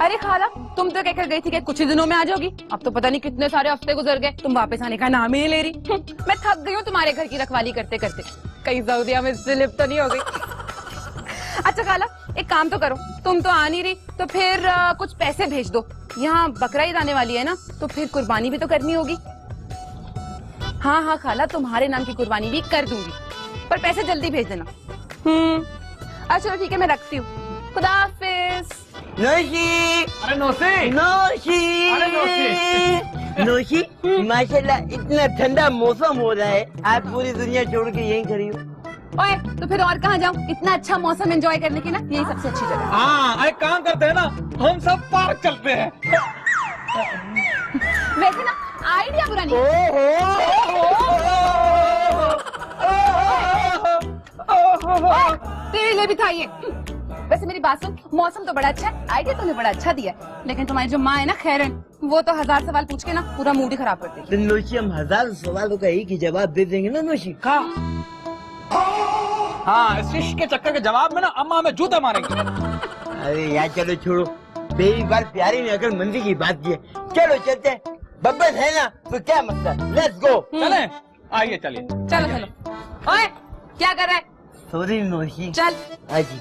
अरे खाला, तुम तो कहकर गई थी कि कुछ ही दिनों में आ जाओगी। अब तो पता नहीं कितने सारे हफ्ते गुजर गए, तुम वापस आने का नाम ही नहीं ले रही। मैं थक गई हूँ तुम्हारे घर की रखवाली करते करते, कहीं सऊदिया में स्लिप तो नहीं हो गई। अच्छा खाला, एक काम तो करो, तुम तो आ नहीं रही तो फिर कुछ पैसे भेज दो। यहाँ बकरा ईद आने वाली है ना, तो फिर कुर्बानी भी तो करनी होगी। हाँ हाँ खाला, तुम्हारे नाम की कुर्बानी भी कर दूंगी, पर पैसे जल्दी भेज देना। अच्छा चलो ठीक है, मैं रखती हूँ। खुदा हाफिज। नौशी, अरे नौशी, नौशी, अरे नौशी। नौशी, माशाल्लाह इतना ठंडा मौसम हो रहा है, आप पूरी दुनिया छोड़ के यहीं खड़ी हो। ओए, तो फिर और कहाँ जाऊँ? इतना अच्छा मौसम एंजॉय करने की ना, यही सबसे अच्छी जगह। हाँ, एक काम करते हैं ना, हम सब पार्क चलते हैं। वैसे ना आइडिया बुरा नहीं। तेरे लिए भी था ये। वैसे मेरी बात सुन, मौसम तो बड़ा अच्छा है, आइडिया तूने बड़ा अच्छा दिया है, लेकिन तुम्हारी जो माँ है ना खैरन, वो तो 1000 सवाल पूछ के ना पूरा मूड ही खराब कर देगी। नौशी, हम 1000 सवालों का एक ही जवाब दे देंगे ना नौशी। हाँ, इस शिश के चक्कर के जवाब में ना अम्मा हमें जूते मारेंगे। अरे यार चलो छोड़ो, पहली बार प्यारी ने अगर मंदी की बात की है, चलो चलते हैं। बब्बन है ना, तो क्या मसला, लेट्स गो। चले, आइए चलिए। चलो चलो। ओए, क्या कर रहा है? सॉरी नौशी। चल। आजी।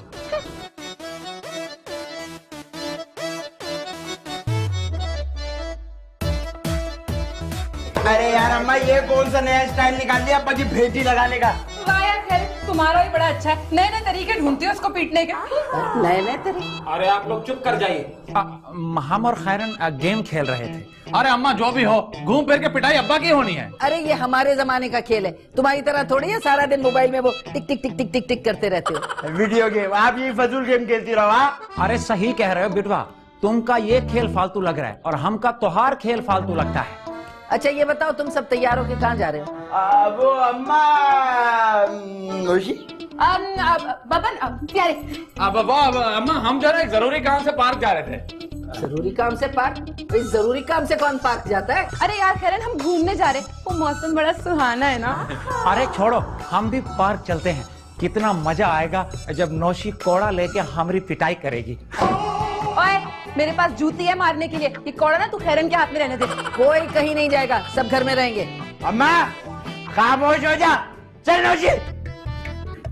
अरे यार अम्मा, ये कौन सा नया स्टाइल निकाल दिया अब्बा भेटी लगाने का? वाह यार, खैर तुम्हारा ही बड़ा अच्छा है, नए नए तरीके ढूंढती हो उसको पीटने के। नए नए तरीके? अरे आप लोग चुप कर जाइए। हम और खैरन गेम खेल रहे थे। अरे अम्मा जो भी हो, घूम फिर के पिटाई अब्बा की होनी है। अरे ये हमारे जमाने का खेल है, तुम्हारी तरह थोड़ी है सारा दिन मोबाइल में वो टिक टिक टिक टिक टिक टिक करते रहते हो। वीडियो गेम, आप ये फजूल गेम खेलती रहो। अरे सही कह रहे हो बिटवा, तुमका ये खेल फालतू लग रहा है और हमका त्योहार खेल फालतू लगता है। अच्छा ये बताओ, तुम सब तैयार होके कहाँ जा रहे हो? वो अम्मा नौशी, बबन प्यारे। अब अम्मा हम जो है एक जरूरी काम से पार्क जा रहे थे। जरूरी काम से पार्क? इस जरूरी काम से कौन पार्क जाता है? अरे यार खैरन, हम घूमने जा रहे, वो मौसम बड़ा सुहाना है ना। अरे छोड़ो, हम भी पार्क चलते हैं, कितना मजा आएगा जब नौशी कोड़ा लेके हमारी पिटाई करेगी। ओए, मेरे पास जूती है मारने के लिए, ये कोड़ा ना तू खैरन के हाथ में रहने दे। कोई कहीं नहीं जाएगा, सब घर में रहेंगे। अम्मा खामोश हो जा। चल नौशी।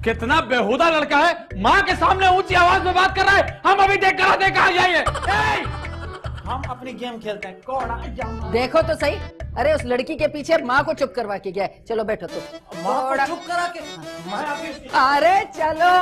कितना बेहुदा लड़का है, माँ के सामने ऊंची आवाज में बात कर रहा है। हम अभी देख कर कहाँ जाइए। हम अपनी गेम खेलते हैं, कोड़ा जाऊंगा। देखो तो सही, अरे उस लड़की के पीछे माँ को चुप करवा के गया है। चलो बैठो तो। चुप करा के अरे चलो।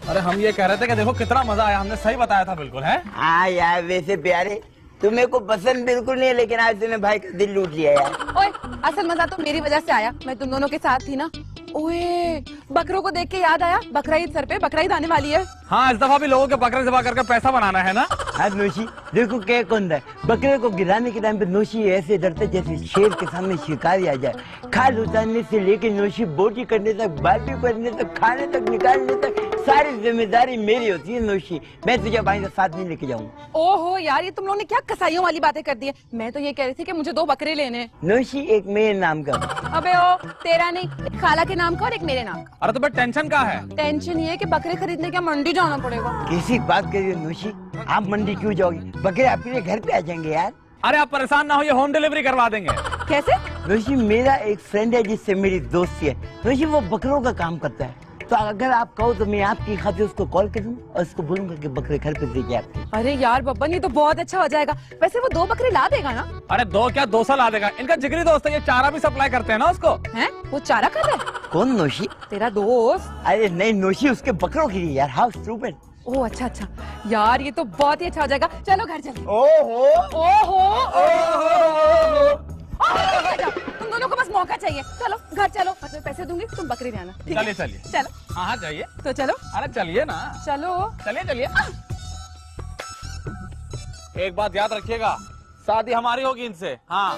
अरे हम ये कह रहे थे कि देखो कितना मजा आया, हमने सही बताया था बिल्कुल है। हाँ यार, वैसे प्यारे तुम्हें को पसंद बिल्कुल नहीं है, लेकिन आज तूने भाई का दिल लूट लिया यार। ओए, असल मजा तो मेरी वजह से आया, मैं तुम दोनों के साथ थी ना। ओए, बकरों को देख के याद आया, बकरा ईद सर पे, बकरा ईद आने वाली है। हाँ, इस दफा भी लोगों के बकरे ज़िबा करके पैसा बनाना है ना। हाँ नौशी, देखो क्या कौन है, बकरे को गिराने के टाइम पे नौशी ऐसे डरते जैसे शेर के सामने शिकारी आ जाए। खाल उतारने से लेके नौशी बोटी करने तक, बाल्टी करने तक, खाने तक, निकालने तक सारी जिम्मेदारी मेरी होती है नौशी। मैं तुझे भाई साथ नहीं लेके जाऊंगा। ओहो यार, ये तुम लोगों ने क्या कसाईयों वाली बातें कर दी है। मैं तो ये कह रही थी कि मुझे 2 बकरे लेने हैं। नौशी, एक मेरे नाम का। अबे ओ, तेरा नहीं, एक खाला के नाम का और एक मेरे नाम का। अरे तो बट टेंशन क्या है? टेंशन ये है कि बकरे खरीदने क्या मंडी जाना पड़ेगा। कैसी बात कर रही हो नौशी, आप मंडी क्यों जाओगी? बकरे आपके घर पे आ जाएंगे यार। अरे आप परेशान ना हो, ये होम डिलीवरी करवा देंगे। कैसे? नौशी, मेरा एक फ्रेंड है जिससे मेरी दोस्ती है नौशी, वो बकरों का काम करता है, तो अगर आप कहो तो मैं आपकी खातिर उसको कॉल करूंगा और उसको बोलूंगा कि बकरे घर पे दे के आपके। अरे यार बब्बन, ये तो बहुत अच्छा हो जाएगा। वैसे वो 2 बकरे ला देगा ना? अरे 2 क्या 200 ला देगा, इनका जिगरी दोस्त है, ये चारा भी सप्लाई करते हैं ना उसको। हैं? वो चारा कर रहा है? कौन नौशी? तेरा दोस्त। अरे नहीं नौशी, उसके बकरों के लिए यार। How stupid. ओह अच्छा अच्छा, यार ये तो बहुत ही अच्छा हो जाएगा। चलो घर चलो। ओहो तुम दोनों को बस मौका चाहिए, चलो घर चलो, मैं तुम्हें पैसे दूंगी, तुम बकरी ले आना। ठीक है? चलिए चलिए। चलो। हाँ जाइए। तो चलो। अरे चलिए ना। चलो चलिए चलिए। एक बात याद रखिएगा, शादी हमारी होगी इनसे। हाँ।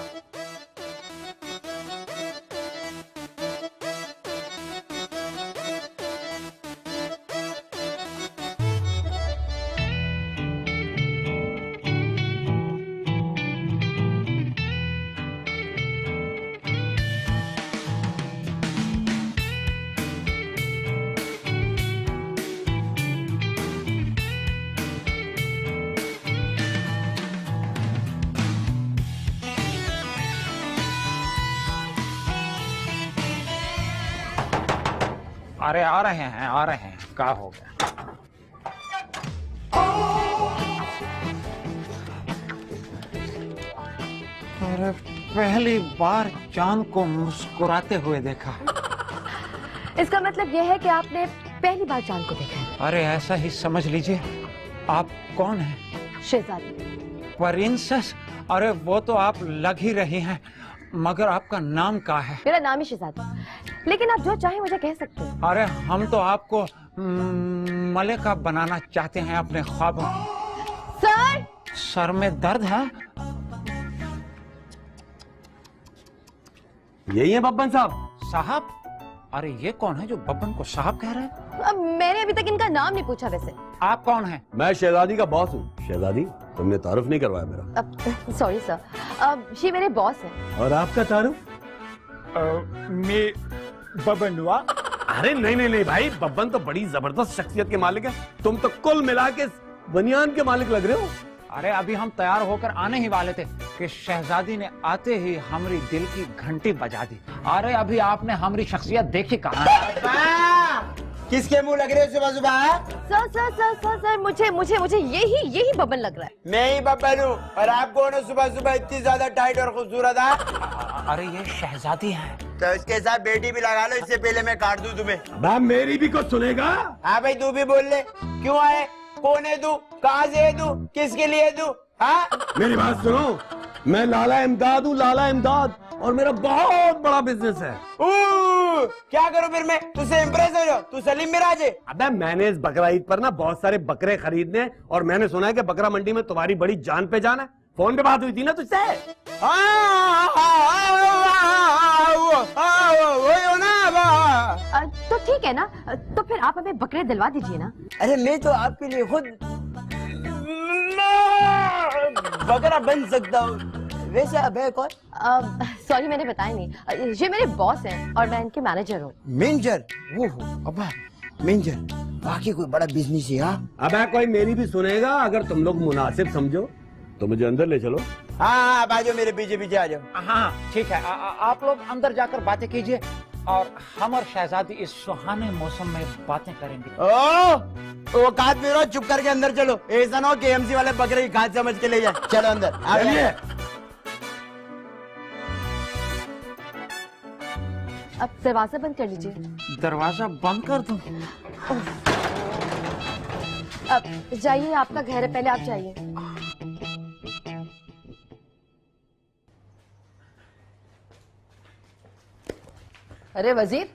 अरे आ रहे हैं, क्या हो गया? अरे पहली बार चांद को मुस्कुराते हुए देखा। इसका मतलब यह है कि आपने पहली बार चांद को देखा है। अरे ऐसा ही समझ लीजिए। आप कौन हैं? शहजादी। प्रिंसेस? अरे वो तो आप लग ही रही हैं, मगर आपका नाम क्या है? मेरा नाम ही शहजादी, लेकिन आप जो चाहे मुझे कह सकते हैं। अरे हम तो आपको मलिका बनाना चाहते हैं अपने ख्वाबों की। सर! सर में दर्द है? यही है बब्बन साहब? साहब? अरे ये कौन है जो बब्बन को साहब कह रहा है? अब मैंने अभी तक इनका नाम नहीं पूछा वैसे। आप कौन हैं? मैं शहजादी का बॉस हूँ। शहजादी, तुमने तारुफ नहीं करवाया मेरा। सॉरी सर, ये मेरे बॉस हैं। और आपका तारुफ? मैं बब्बन हुआ। अरे नहीं नहीं नहीं भाई, बब्बन तो बड़ी जबरदस्त शख्सियत के मालिक है। तुम तो कुल मिला के बनियान के मालिक लग रहे हो। अरे अभी हम तैयार होकर आने ही वाले थे कि शहजादी ने आते ही हमारी दिल की घंटी बजा दी। अरे अभी आपने हमारी शख्सियत देखी कहाँ? किसके मुंह लग रहे हो सुबह सुबह? Sir sir sir sir sir मुझे यही बबन लग रहा है। मैं ही बब्बन हूँ। और आप कौन हो सुबह सुबह इतनी ज्यादा टाइट और खूबसूरत है? अरे ये शहजादी है। तो इसके साथ बेटी भी लगा लो, इससे पहले मैं काट दूं तुम्हें। मैं मेरी भी कुछ सुनेगा? हाँ भाई, तू भी बोल ले। क्यों आए? कौन है तू? कहाँ से है तू? किसके लिए तू? हाँ? मेरी बात सुनो, मैं लाला इमदाद हूँ, लाला इमदाद, और मेरा बहुत बड़ा बिजनेस है। क्या करूँ फिर मैं? तुझसे इम्प्रेस हो जाओ? तू सलीम मिराज है? अबे मैंने इस बकरा ईद पर ना बहुत सारे बकरे खरीदने हैं, और मैंने सुना है कि बकरा मंडी में तुम्हारी बड़ी जान पहचान है। फोन पे बात हुई थी ना तुझसे? तो ठीक है ना, तो फिर आप हमें बकरे दिलवा दीजिए ना। अरे मैं तो आपके लिए खुद बकरा बन सकता हूँ। वैसे अब है कौन? सॉरी मैंने बताया नहीं, ये मेरे बॉस हैं और मैं इनके मैनेजर हूँ। मैनेजर? वो हो अब्बा, मैनेजर बाकी कोई बड़ा बिजनेस है? हाँ अबे कोई मेरी भी सुनेगा? अगर तुम लोग मुनासिब समझो तो मुझे अंदर ले चलो। हाँ, आप आ जाओ, मेरे पीछे पीछे आ जाओ। हाँ ठीक है, आप लोग अंदर जाकर बातें कीजिए और हम और शहजादी इस सुहाने मौसम में बातें करेंगे। ओ काट में रहो, चुप करके अंदर चलो। ऐसा ना हो KMC वाले बकरे की खाद समझ के ले जाए। चलो अंदर। अब दरवाजा बंद कर लीजिए। दरवाजा बंद कर दूं? अब जाइए, आपका घर है, पहले आप जाइए। अरे वजीर,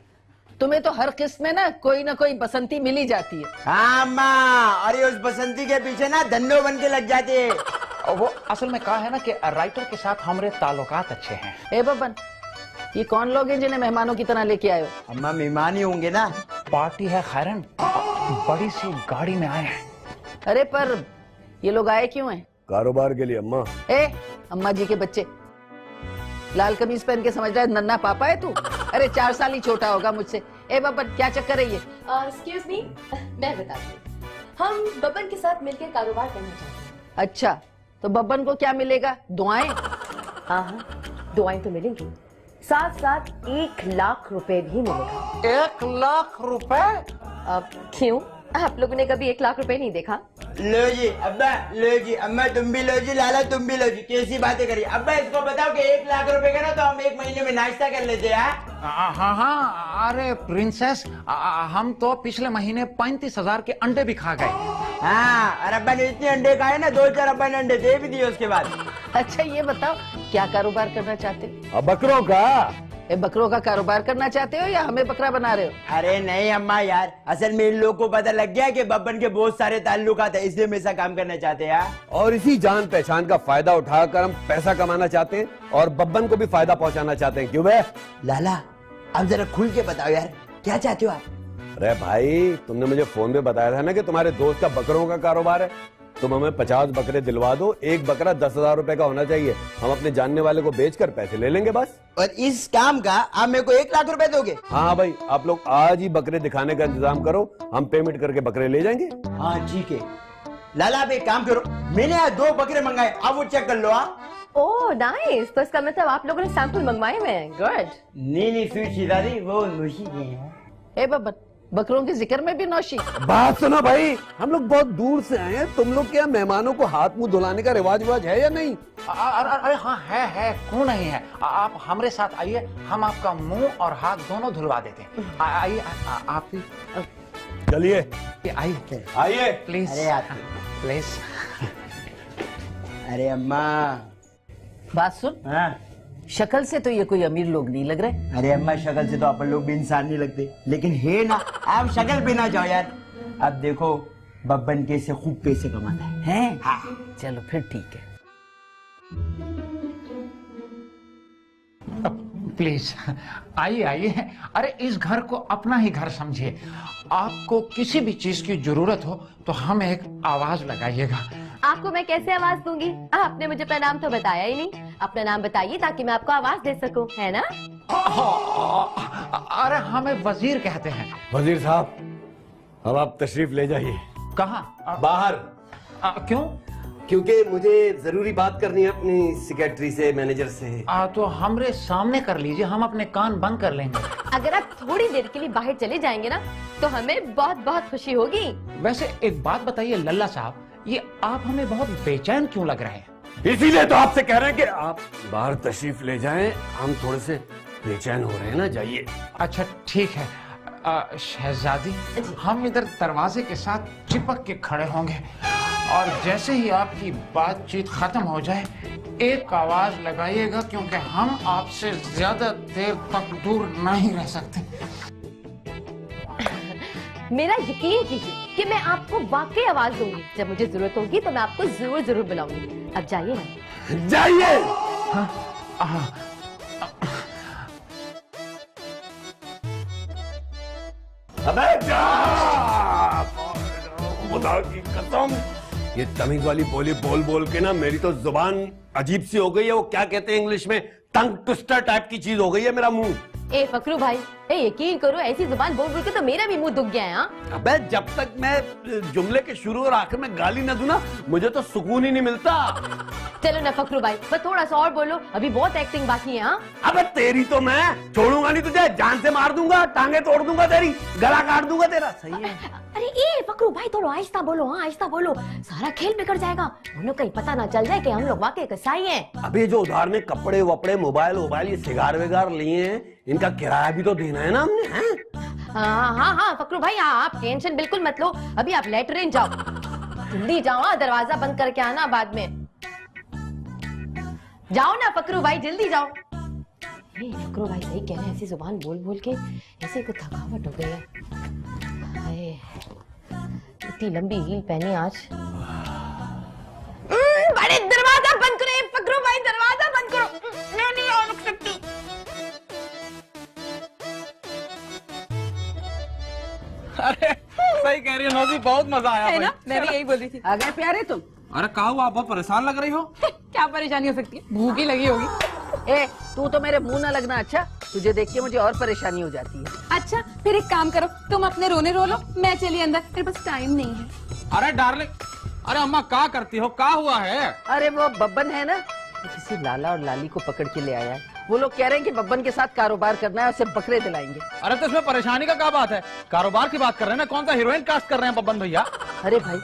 तुम्हें तो हर किस्त में ना कोई बसंती मिल ही जाती है। हाँ माँ, अरे उस बसंती के पीछे ना धन्नो बन के लग जाते हैं। और वो असल में कहा है ना कि राइटर के साथ हमारे ताल्लुकात अच्छे हैं। ए बब्बन, ये कौन लोग हैं जिन्हें मेहमानों की तरह लेके आए हो? अम्मा मेहमान ही होंगे ना। पार्टी है खैरन, बड़ी सी गाड़ी में आए हैं। अरे पर ये लोग आए क्यों हैं? कारोबार के लिए अम्मा। ए अम्मा जी के बच्चे, लाल कमीज पहन के समझ रहा है नन्ना पापा है तू? अरे 4 साल ही छोटा होगा मुझसे। ए बब्बन, क्या चक्कर है ये? एक्सक्यूज मी, मैं बताती हूँ। हम बब्बन के साथ मिलकर कारोबार करना चाहते हैं। अच्छा, तो बब्बन को क्या मिलेगा? दुआएं? हाँ, दुआएं तो मिलेंगी, साथ साथ 1 लाख रुपए भी मिलेगा। 1 लाख रुपए? क्यों, आप लोगों ने कभी 1 लाख रुपए नहीं देखा? लो जी अब्बा, लो जी अम्मा, तुम भी लो जी, लाला तुम भी लो जी। कैसी बातें करिए अब्बा? इसको बताओ कि 1 लाख रुपए का ना तो हम 1 महीने में नाश्ता कर लेते हैं। हाँ, अरे प्रिंसेस, हम तो पिछले महीने 35,000 के अंडे भी खा गए। हाँ, और अब्बा ने इतने अंडे खाए ना, 2-4 अब्बा ने अंडे दे भी दिए उसके बाद। अच्छा ये बताओ, क्या कारोबार करना चाहते हो? अब बकरों का? ए बकरों का कारोबार करना चाहते हो या हमें बकरा बना रहे हो? अरे नहीं अम्मा यार, असल में इन लोगों को पता लग गया कि बब्बन के बहुत सारे ताल्लुकात है, इसलिए हम ऐसा काम करना चाहते हैं। और इसी जान पहचान का फायदा उठाकर हम पैसा कमाना चाहते हैं और बब्बन को भी फायदा पहुंचाना चाहते हैं। क्यों बे? लाला अब जरा खुल के बताओ यार, क्या चाहते हो आप? अरे भाई, तुमने मुझे फोन पे बताया था ना कि तुम्हारे दोस्त का बकरों का कारोबार है। तुम हमें 50 बकरे दिलवा दो, एक बकरा 10,000 रुपए का होना चाहिए। हम अपने जानने वाले को बेचकर पैसे ले लेंगे बस। और इस काम का आप मेरे को 1 लाख रुपए दोगे? हाँ भाई, आप लोग आज ही बकरे दिखाने का इंतजाम करो, हम पेमेंट करके बकरे ले जाएंगे। हाँ ठीक है लाला, आप एक काम करो, मैंने आज 2 बकरे मंगाए, आप वो चेक कर लो। ओह नाइस, तो इसका मतलब आप लोगों ने सैंपल मंगवाए हुए हैं। गुड। नहीं स्वीट शिरारी, वो नोशी के हैं। ए बब्बन, बकरों के जिक्र में भी नौशी। बात सुनो भाई, हम लोग बहुत दूर से आए हैं, तुम लोग क्या मेहमानों को हाथ मुंह धुलाने का रिवाज है या नहीं? अरे हाँ है, क्यों नहीं है। आप हमारे साथ आइए, हम आपका मुंह और हाथ दोनों धुलवा देते हैं। आइए आप भी चलिए आइए आइए। Please please. अरे अम्मा। बात सुन, हाँ। शक्ल से तो ये कोई अमीर लोग नहीं लग रहे। अरे अम्मा, शक्ल से तो अपन लोग भी इंसान नहीं लगते, लेकिन है ना, आप शक्ल भी ना जाओ यार। अब देखो बब्बन कैसे खूब पैसे कमाता है। हाँ। चलो फिर ठीक है। प्लीज आइए। अरे इस घर को अपना ही घर समझिए। आपको किसी भी चीज की जरूरत हो तो हमें एक आवाज लगाइएगा। आपको मैं कैसे आवाज दूंगी? आपने मुझे अपना नाम तो बताया ही नहीं। अपना नाम बताइए ताकि मैं आपको आवाज दे सकूं, है ना? अरे हमें वजीर कहते हैं। वजीर साहब, अब आप तशरीफ ले जाइए। कहाँ? बाहर। क्यों? क्योंकि मुझे जरूरी बात करनी है अपनी सेक्रेटरी से, मैनेजर से। तो हमरे सामने कर लीजिए, हम अपने कान बंद कर लेंगे। अगर आप थोड़ी देर के लिए बाहर चले जाएंगे ना तो हमें बहुत बहुत खुशी होगी। वैसे एक बात बताइए लल्ला साहब, ये आप हमें बहुत बेचैन क्यों लग रहे हैं? इसीलिए तो आपसे कह रहे हैं कि आप बाहर तशरीफ ले जाएं, हम थोड़े से बेचैन हो रहे हैं ना। जाइए। अच्छा ठीक है। शहजादी, हम इधर दरवाजे के साथ चिपक के खड़े होंगे और जैसे ही आपकी बातचीत खत्म हो जाए एक आवाज लगाइएगा, क्योंकि हम आपसे ज्यादा देर तक दूर नहीं रह सकते। मेरा यकीन कीजिए कि मैं आपको वाकई आवाज दूंगी। जब मुझे जरूरत होगी तो मैं आपको जरूर बुलाऊंगी। अब जाइए ना। जाइए। अबे जा! खुदा की कसम, ये तमीज वाली बोली बोल बोल के ना मेरी तो जुबान अजीब सी हो गई है। वो क्या कहते हैं इंग्लिश में, टंग ट्विस्टर टाइप की चीज हो गई है मेरा मुंह। ए फकरू भाई, यकीन करो ऐसी जुबान बोल बोल के तो मेरा भी मुंह दुख गया है। हाँ? अबे जब तक मैं जुमले के शुरू और आखिर में गाली न दूं ना, मुझे तो सुकून ही नहीं मिलता। चलो ना फकरू भाई, बस थोड़ा सा और बोलो, अभी बहुत एक्टिंग बाकी है। हाँ? अबे तेरी तो मैं छोड़ूंगा नहीं तुझे, जान से मार दूंगा, टांगे तोड़ दूंगा तेरी, गला काट दूंगा तेरा। सही है। अरे ए फकरू भाई, थोड़ा आहिस्ता बोलो। हाँ आहिस्ता बोलो, सारा खेल बिगड़ जाएगा। उन्हें कहीं पता ना चल जाए कि हम लोग वाकई कसाई हैं। अबे जो उधार में कपड़े वपड़े मोबाइल ये सिगार विगार लिए हैं, इनका किराया भी तो देना है ना हमने। हैं? हाँ फकरू भाई, हाँ आप टेंशन बिल्कुल मत लो। अभी आप लेटरिन जाओ, जल्दी जाओ। हाँ दरवाजा बंद करके आना बाद में। जाओ ना फकरू भाई, जल्दी जाओ। फकरू भाई सही कह रहे हैं, ऐसी जुबान बोल बोल के ऐसे को थकावट हो गई है। इतनी लंबी हील पहनी आज। बड़े दरवाजा बंद करो फकरू भाई, दरवाजा बंद करो। मैं नहीं आ सकती। अरे सही कह रही है नौजी, बहुत मजा आया है ना? मैं भी यही बोल रही थी। आ गए प्यारे तुम? अरे कहा हुआ, आप बहुत परेशान लग रही हो। क्या परेशानी हो सकती है? भूख ही लगी होगी। ए तू तो मेरे मुंह ना लगना। अच्छा, तुझे देख के मुझे और परेशानी हो जाती है। अच्छा फिर एक काम करो, तुम अपने रोने रो लो, मैं चली अंदर, मेरे पास टाइम नहीं है। अरे डार्लिंग, अरे अम्मा क्या करती हो, क्या हुआ है? अरे वो बब्बन है ना, वो किसी लाला और लाली को पकड़ के ले आया है। वो लोग कह रहे हैं कि बब्बन के साथ कारोबार करना है, उसे बकरे दिलाएंगे। अरे तो इसमें परेशानी का क्या बात है? कारोबार की बात कर रहे हैं ना, कौन सा हीरोइन कास्ट कर रहे हैं बब्बन भैया? अरे भाई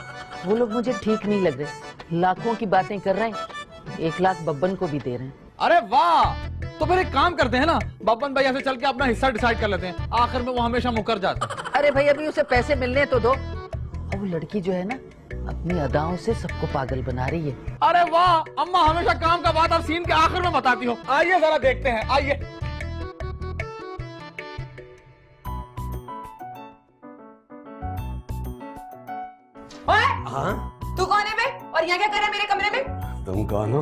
वो लोग मुझे ठीक नहीं लग रहे, लाखों की बातें कर रहे हैं, 1 लाख बब्बन को भी दे रहे हैं। अरे वाह, तो फिर एक काम करते हैं ना, बब्बन भैया से चल के अपना हिस्सा डिसाइड कर लेते हैं, आखिर में वो हमेशा मुकर जाता है। अरे भाई अभी उसे पैसे मिलने तो दो। और वो लड़की जो है ना, अपनी अदाओं से सबको पागल बना रही है। अरे वाह, अम्मा हमेशा काम का बात आप सीन के आखिर में बताती हो। आइए जरा देखते हैं, आइए। ओए, हाँ तू कौन है बे? और यहाँ क्या कर रहा है मेरे कमरे में? तुम कौन हो?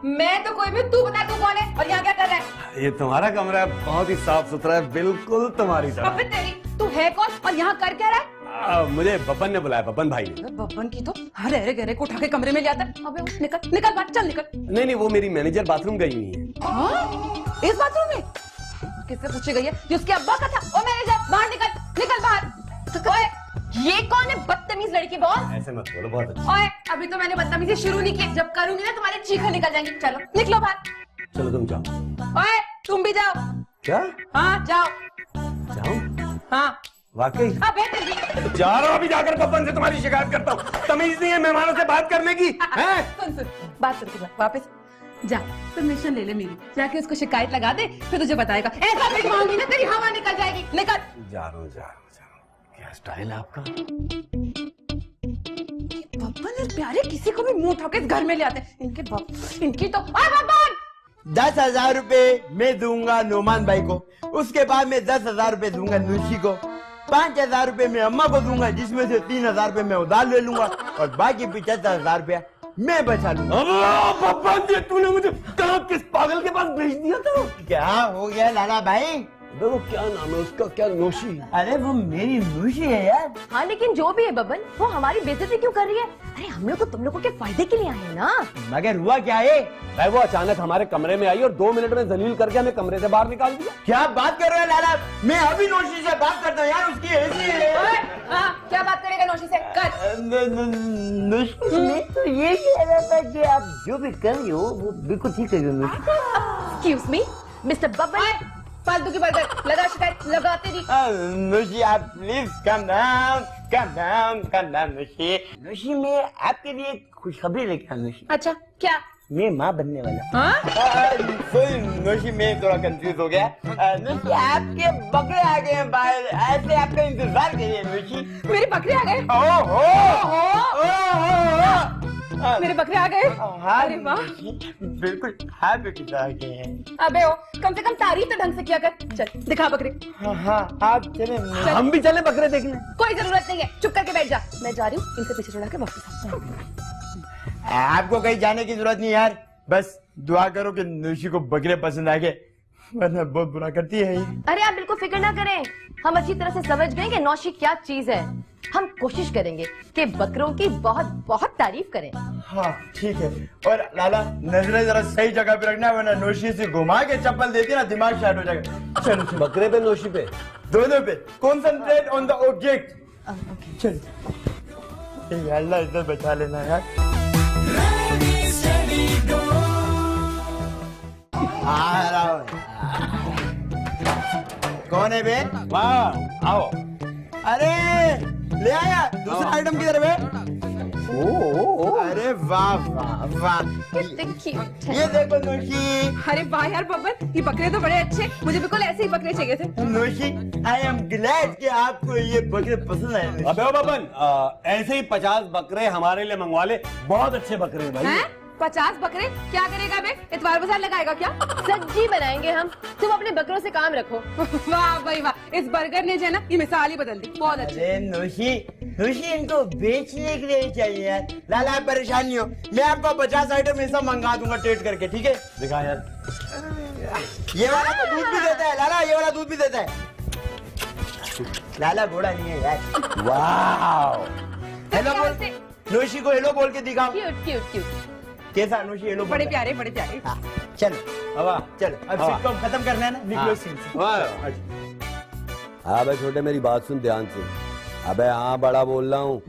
मैं तो कोई भी, तू बता तू कौन है और यहाँ क्या कर रहा है? ये तुम्हारा कमरा है, बहुत ही साफ सुथरा है, बिल्कुल तुम्हारी तरह। अबे तेरी, तू है कौन और यहाँ कर क्या रहा है? मुझे बब्बन ने बुलाया, बब्बन भाई ने। बब्बन की तो हर अरे गहरे को उठा के कमरे में ले आता है। अबे उठ, निकल निकल बाहर, चल निकल। नहीं वो मेरी मैनेजर बाथरूम गई हुई है। हाँ? इस बाथरूम में किससे पूछी गई है? ये उसके अब्बा का था। ओ मैनेजर बाहर निकल, निकल बाहर। ओए ये कौन है बदतमीज लड़की? बॉस ऐसे मत बोलो, बहुत अच्छा। ओए अभी तो मैंने बदतमीजी शुरू नहीं की, जब करूंगी ना तुम्हारी चीखें निकल जाएंगी। चलो निकलो बाहर। चलो तुम जाओ। ओए तुम भी जाओ। क्या? हाँ जाओ। जाओ? हाँ वाकई अबे तेरी जा रहा हूँ अभी जाकर बब्बन से तुम्हारी शिकायत करता हूँ। तमीज नहीं है मेहमानों से बात करने की, हैं? सुन बात करके जा वापस जा, परमिशन ले ले मेरी, जाके उसको शिकायत लगा दे, फिर तुझे बताएगा। ऐसा पिटवाऊंगी ना तेरी हवा निकल जाएगी। निकल। जा रहा हूँ। क्या स्टाइल है आपका? बब्बन और प्यारे किसी को भी मुंह उठा के इस घर में ले आते हैं। इनकी तो बब्बन 10,000 रुपए मैं दूंगा नोमान भाई को, उसके बाद मैं 10,000 रुपए दूंगा नुशी को, 5,000 रुपए मैं अम्मा को दूंगा, जिसमें से 3,000 रुपए मैं उधार ले लूंगा और बाकी 75,000 रुपया मैं बचा लूंगा। बब्बन जी, तूने मुझे कहाँ किस पागल के पास भेज दिया था? क्या हो गया लाला भाई? वो क्या नाम है उसका? क्या नोशी? अरे वो मेरी नुशी है यार। हाँ लेकिन जो भी है बबन, वो हमारी बेइज्जती क्यों कर रही है? अरे हम लोग तो तुम लोगों के फायदे के लिए आए हैं ना। मगर हुआ क्या है? भाई वो अचानक हमारे कमरे में आई और 2 मिनट में जलील करके हमें कमरे से बाहर निकाल दिया। क्या बात कर रहे हो लाला? मैं अभी नौशी से बात करता हूँ यार, उसकी ऐसी है। क्या बात करेगा नौशी से? कर। नुशी में तो ये कह रहा था कि आप जो भी कर रही हो वो बिल्कुल ठीक है नुशी। एक्सक्यूज मी मिस्टर बबन, फालतू की बरकत लगा, शिकायत लगाते रही। नुशी आप प्लीज कम डाउन नुशी मैं आपके लिए खुशखबरी लेकर आया नुशी। अच्छा क्या? मैं माँ बनने वाला। हाँ? नुशी मैं थोड़ा कंफ्यूज हो गया। नुशी आपके बकरे आ गए हैं बाहर, ऐसे आपका इंतजार करिए नुशी। मेरे बकरे आ गए? मेरे बकरे आ गए? हाँ अरे वाह, बिल्कुल हाँ बिल्कुल आ गए हैं। अबे ओ कम से कम तारीफ तो ढंग से किया कर। चल दिखा बकरे। हाँ आप चले। हम भी चले बकरे देखने? कोई जरूरत नहीं है, चुप करके बैठ जा। मैं जा रही हूँ, इनसे पीछे छुड़ा के वापस आती हूँ। आपको कहीं जाने की जरूरत नहीं यार, बस दुआ करो कि नुशी को बकरे पसंद आ गए, वरना बहुत बुरा करती है ये। अरे आप बिल्कुल फिक्र ना करें, हम अच्छी तरह से समझ गए कि नौशी क्या चीज है। हम कोशिश करेंगे कि बकरों की बहुत बहुत तारीफ करें। हाँ ठीक है, और लाला नजरें जरा सही जगह पे रखना, वरना नौशी से घुमा के चप्पल देती ना दिमाग शार्ट हो जाएगा। चलो बकरे पे नोशी पे? दोनों पे कॉन्सेंट्रेट ऑन द ऑब्जेक्ट। चलो अल्लाह इधर बचा लेना यार। आ रहा हूँ। कौन है बे? वाह आओ। अरे ले आया दूसरा आइटम किधर है? अरे वाह वाह वाह, कितने क्यूट है। ये देखो नोशी। अरे वाह यार बब्बन, ये बकरे तो बड़े अच्छे, मुझे बिल्कुल ऐसे ही बकरे चाहिए थे। नोशी आई एम ग्लैड कि आपको ये बकरे पसंद आए। अबे ओ बब्बन, ऐसे ही 50 बकरे हमारे लिए मंगवा ले, बहुत अच्छे बकरे हैं भाई। हैं? 50 बकरे? क्या करेगा बे? इतवार बाजार लगाएगा क्या? सब्जी बनाएंगे हम, तुम अपने बकरों से काम रखो। वाह भाई वाह, इस बर्गर ने जो है ना ये मिसाल ही बदल दी। बहुत अच्छे। अरे नोशी इनको बेचने के लिए चाहिए यार। लाला आप परेशान नहीं हो, मैं आपको 50 आइटम ऐसा मंगा दूंगा ट्रेड करके, ठीक है? दिखा यार। ये वाला तो दूध भी देता है लाला, ये वाला दूध भी देता है। लाला घोड़ा नहीं है यार। वाह, हेलो बोल नोशी को, हेलो बोल के दिखाओ। Cute cute cute. कैसा नोशी हेलो? बड़े प्यारे बड़े प्यारे। हाँ, चलो वाह चलो अब सिटकॉम खत्म करना है ना, निकलो सीन से। हाँ भाई छोटे, मेरी बात सुन ध्यान से। अबे हाँ बड़ा बोल रहा हूँ,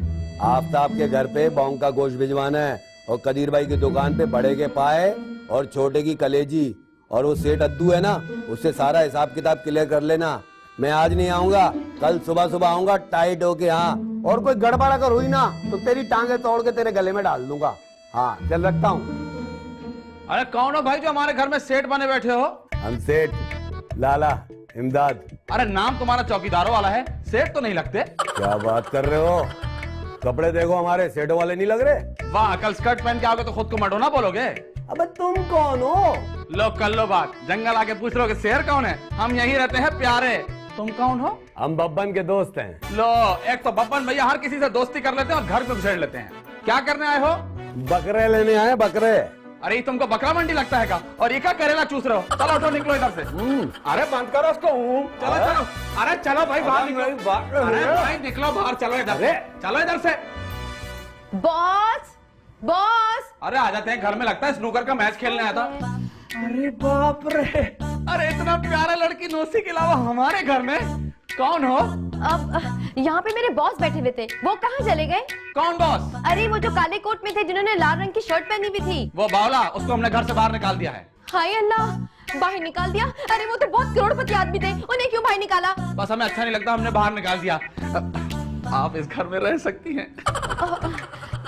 आफ्ताब के घर पे बॉन्ग का गोश्त भिजवाना है, और कदीर भाई की दुकान पे बड़े के पाए और छोटे की कलेजी, और वो सेठ अद्दू है ना, उससे सारा हिसाब किताब क्लियर कर लेना। मैं आज नहीं आऊंगा, कल सुबह सुबह आऊंगा टाइट होके। हाँ, और कोई गड़बड़ अगर हुई ना तो तेरी टांगे तोड़ के तेरे गले में डाल दूंगा। हाँ चल रखता हूँ। अरे कौन हो भाई जो हमारे घर में सेठ बने बैठे हो? हम सेठ लाला इमदाद। अरे नाम तुम्हारा चौकीदारों वाला है, सेठ तो नहीं लगते। क्या बात कर रहे हो? कपड़े देखो हमारे, सेठों वाले नहीं लग रहे। वाह, कल स्कर्ट पहन के आओगे तो खुद को मडोना बोलोगे। अबे तुम कौन हो? लो कर लो बात, जंगल आके पूछ लो कि शेर कौन है। हम यहीं रहते हैं प्यारे। तुम कौन हो? हम बब्बन के दोस्त हैं। लो, एक तो बब्बन भैया हर किसी से दोस्ती कर लेते हैं और घर पे घुसेड़ लेते हैं। क्या करने आए हो? बकरे लेने आए, बकरे। अरे ये तुमको बकरा मंडी लगता है क्या? और ये क्या करेला चूस रहे हो? चलो उठो, निकलो इधर से। अरे बंद करो उसको। चलो चलो, अरे चलो भाई बाहर निकलो। अरे भाई निकलो बाहर, चलो इधर से, चलो इधर से। Boss boss. अरे आ जाते हैं घर में, लगता है स्नूकर का मैच खेलने आया था। अरे बाप रे, अरे इतना प्यारा लड़की नोसी के अलावा हमारे घर में। कौन हो? अब यहाँ पे मेरे बॉस बैठे हुए थे, वो कहाँ चले गए? कौन बॉस? अरे वो जो काले कोट में थे, जिन्होंने लाल रंग की शर्ट पहनी हुई थी। वो बावला, उसको हमने घर से बाहर निकाल दिया है। हाय अल्लाह, बाहर निकाल दिया? अरे वो तो बहुत करोड़पति आदमी थे, उन्हें क्यों बाहर निकाला? बस हमें अच्छा नहीं लगता, हमने बाहर निकाल दिया। आप इस घर में रह सकती हैं।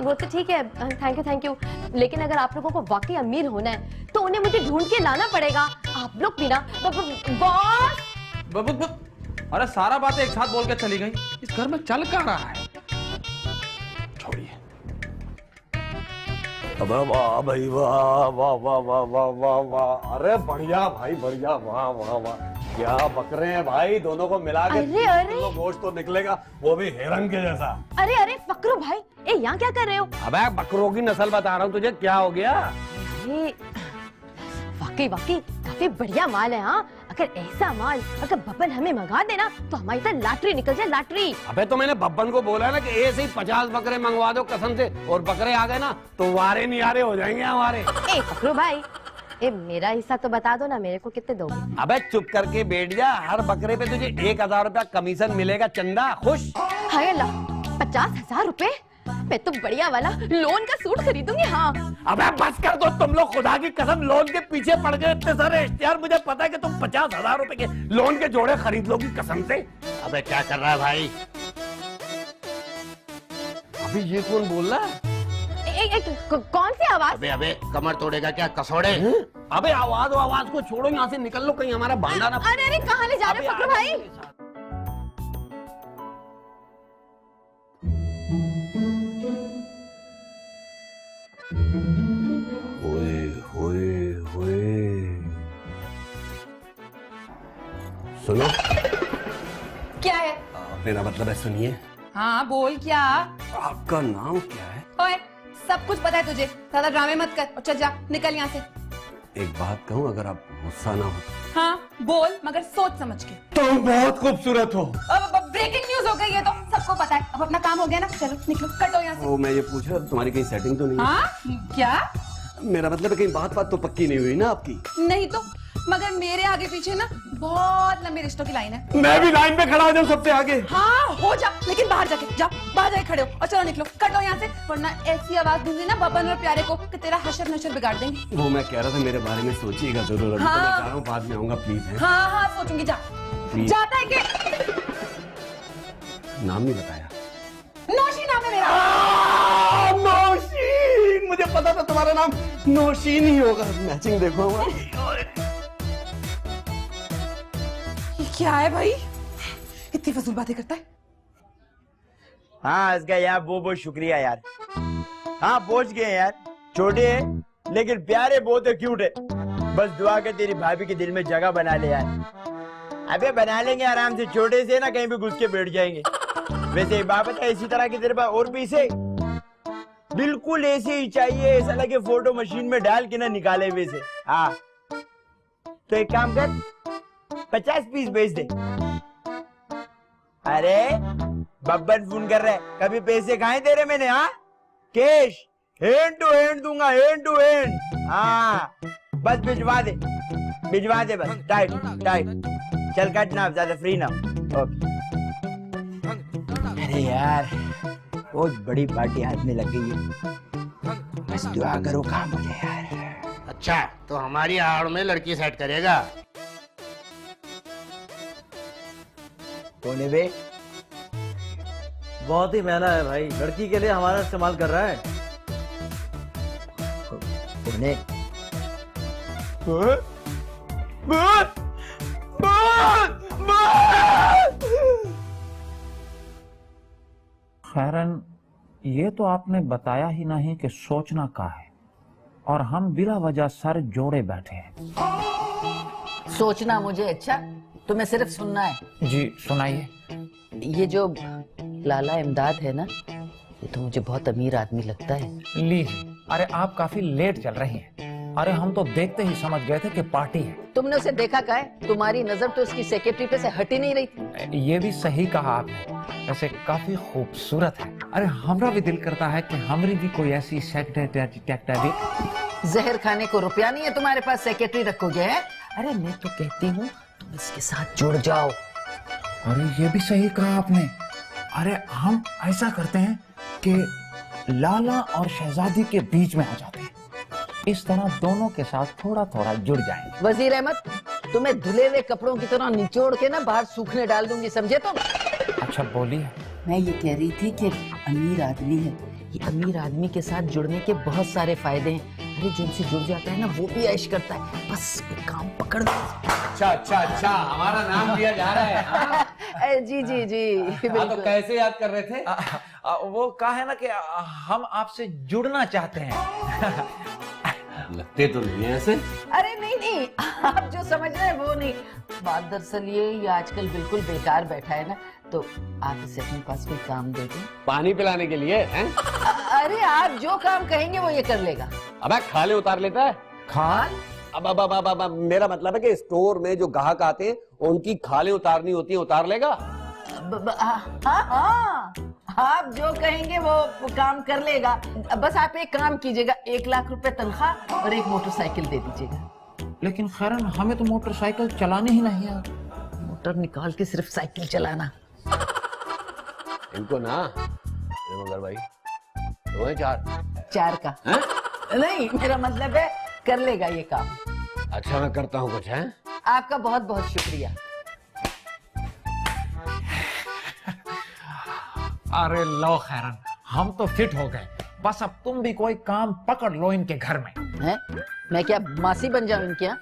वो तो ठीक है, थैंक यू। लेकिन अगर आप लोगों को वाकई अमीर होना है तो उन्हें मुझे ढूंढ के लाना पड़ेगा। आप लोग भी ना बॉस। अरे सारा बातें एक साथ बोल के चली गई, इस घर में चल क्या रहा है? छोड़िए। अबे वाह भाई, वाह वाह वाह वाह वाह वाह वाह, अरे बढ़िया भाई बढ़िया, वाह वाह वाह, क्या बकरे हैं भाई, दोनों को मिला के अरे गोश्त तो निकलेगा, वो भी हिरन के जैसा। अरे फकरू भाई, यहाँ क्या कर रहे हो? अबे बकरों की नस्ल बता रहा हूँ तुझे, क्या हो गया? अरे वाकई काफी बढ़िया माल है। हाँ, अगर ऐसा माल अगर बब्बन हमें मंगा देना तो हमारी तो लॉटरी निकल जाए, लॉटरी। अबे तो मैंने बब्बन को बोला ना कि ऐसे ही 50 बकरे मंगवा दो कसम से, और बकरे आ गए ना तो वारे नियारे हो जाएंगे हमारे। ए फकरू भाई, मेरा हिस्सा तो बता दो ना, मेरे को कितने दोगे? अबे चुप करके बैठ जा, हर बकरे पे तुझे 1000 रुपया कमीशन मिलेगा, चंदा खुश? हाय अल्लाह, 50,000 रुपए? मैं तो बढ़िया वाला लोन का सूट खरीदूंगी। हाँ। अबे बस कर दो तुम लोग, खुदा की कसम लोन के पीछे पड़ गए इतने सारे इश्तिहार, मुझे पता है कि तुम 50,000 रुपए के लोन के जोड़े खरीद लोगी कसम से। अबे क्या कर रहा है भाई? अभी ये कौन बोल रहा है? कौन सी आवाज? अबे कमर तोड़ेगा क्या कसौड़े? अबे आवाज को छोड़ो, यहाँ से निकल लो, कहीं हमारा बांधा ना। अरे कहाँ ले जा रहे हो फकरू भाई? सुनो, क्या है? मेरा मतलब है सुनिए। हाँ बोल, क्या? आपका नाम क्या है? ओए, सब कुछ पता है तुझे, ज्यादा ड्रामे मत कर और चल जा, निकल यहाँ से। एक बात कहूँ, अगर आप गुस्सा ना हो? हाँ बोल, मगर सोच समझ के। तुम बहुत खूबसूरत हो। अब ब्रेकिंग न्यूज हो गई है तो सबको पता है, अब अपना काम हो गया ना, चलो निकलो, कटो यहाँ से। वो मैं ये पूछ रहा, तुम्हारी कहीं सेटिंग तो नहीं है? हाँ क्या? मेरा मतलब है कहीं बात तो पक्की नहीं हुई ना आपकी? नहीं तो, मगर मेरे आगे पीछे ना बहुत लंबे रिश्तों की लाइन है। मैं भी लाइन पे खड़ा हो जाऊं सबसे आगे? हाँ हो जा, लेकिन बाहर जाके जा, बाहर जाके खड़े हो और चलो निकलो, कटो यहाँ से, वरना ऐसी आवाज दूंगी ना बबन और प्यारे को कि तेरा हशर नशर बिगाड़ देंगे। वो मैं कह रहा था, मेरे बारे में सोचिएगा जरूर। अभी तो मैं चाह रहा हूँ, बाद में आऊंगा प्लीज। है हाँ सोचूंगी, जा। जाता है कि? नाम नहीं बताया? नौशी नाम है मेरा। नौशीन, मुझे पता था तुम्हारा नाम नौशीन ही होगा। मैचिंग देखो हमारी। ये क्या है भाई, इतनी फजूल बातें करता है? हाँ इसका यार बहुत शुक्रिया यार। हाँ पहुंच गए यार, छोटे हैं लेकिन प्यारे बहुत है, क्यूट है। बस दुआ कर तेरी भाभी के दिल में जगह बना ले यार। अबे बना लेंगे आराम से, छोटे से ना कहीं भी घुस के बैठ जाएंगे। वैसे एक बात बता, इसी तरह की तेरे पास और पीसे? बिल्कुल ऐसे ही चाहिए, ऐसा लगे फोटो मशीन में डाल के ना निकाले वैसे। हाँ तो एक काम कर, 50 पीस बेच दे। अरे बब्बन फोन कर रहे, कभी पैसे खाए तेरे मैंने? हाँ कैश हैंड टू हैंड दूंगा, हैंड टू हैंड। हाँ बस भिजवा दे बस, टाइट टाइट। चल कट ना, ज्यादा फ्री ना। ओके। अरे यार बहुत बड़ी पार्टी हाथ में लग गई है, बस दुआ करो काम हो जाए यार। अच्छा तो हमारी आड़ में लड़की सेट करेगा? कौन है बे? बहुत ही महंगा है भाई, लड़की के लिए हमारा इस्तेमाल कर रहा है। कौन है? खैरन ये तो आपने बताया ही नहीं कि सोचना का है, और हम बिला वजह सर जोड़े बैठे हैं। सोचना मुझे अच्छा, तुम्हें सिर्फ सुनना है। जी सुनाइए। ये जो लाला इमदाद है ना, ये तो मुझे बहुत अमीर आदमी लगता है। लीजिए। अरे आप काफी लेट चल रही हैं। अरे हम तो देखते ही समझ गए थे कि पार्टी है। तुमने उसे देखा का है? तुम्हारी नजर तो उसकी सेक्रेटरी पे से हट ही नहीं रही थी। ये भी सही कहा आपने, वैसे काफी खूबसूरत है। अरे हमरा भी दिल करता है कि हमारी भी कोई ऐसी सेक्रेटरी। जहर खाने को रुपया नहीं है तुम्हारे पास, सेक्रेटरी रखोगे? है? अरे मैं तो कहती हूँ तुम इसके साथ जुड़ जाओ। अरे ये भी सही कहा आपने। अरे हम ऐसा करते हैं कि लाला और शहजादी के बीच में आ जाते हैं। इस तरह दोनों के साथ थोड़ा थोड़ा जुड़ जाएंगे। वजीर अहमद, तुम्हें धुले हुए कपड़ों की तरह निचोड़ के ना बाहर सूखने डाल दूंगी, समझे तुम? अच्छा बोलिए। मैं ये कह रही थी कि अमीर आदमी है, ये अमीर आदमी के साथ जुड़ने के बहुत सारे फायदे हैं। अरे जो उनसे जुड़ जाता है ना वो भी ऐश करता है, बस कोई काम पकड़ लो। अच्छा हमारा नाम लिया जा रहा है। हाँ? जी जी जी तो बिल्कुल। कैसे याद कर रहे थे? वो कहा है ना कि हम आपसे जुड़ना चाहते हैं। लगते तो नहीं है ऐसे। अरे नहीं, आप जो समझ रहे हैं वो नहीं। बात दरअसल ये आजकल बिल्कुल बेकार बैठा है ना, तो आप इसे अपने पास कोई काम दे दें। पानी पिलाने के लिए हैं? अरे आप जो काम कहेंगे वो ये कर लेगा। अबे खाले उतार लेता है। खान? अब मेरा मतलब है कि स्टोर में जो ग्राहक आते हैं उनकी खाले उतारनी होती है, उतार लेगा। हाँ, आप जो कहेंगे वो काम कर लेगा। बस आप एक काम कीजिएगा, 1 लाख रुपए तनख्वाह और एक मोटरसाइकिल दे दीजिएगा। लेकिन खैरन हमें तो मोटरसाइकिल चलाने ही नहीं है। मोटर निकाल के सिर्फ साइकिल चलाना। इनको ना मगर भाई तो 4 का है? नहीं, मेरा मतलब है कर लेगा ये काम। अच्छा मैं करता हूँ कुछ है। आपका बहुत बहुत शुक्रिया। अरे लो खैरन, हम तो फिट हो गए। बस अब तुम भी कोई काम पकड़ लो इनके घर में। हैं? मैं क्या मासी बन जाऊं इनके यहाँ?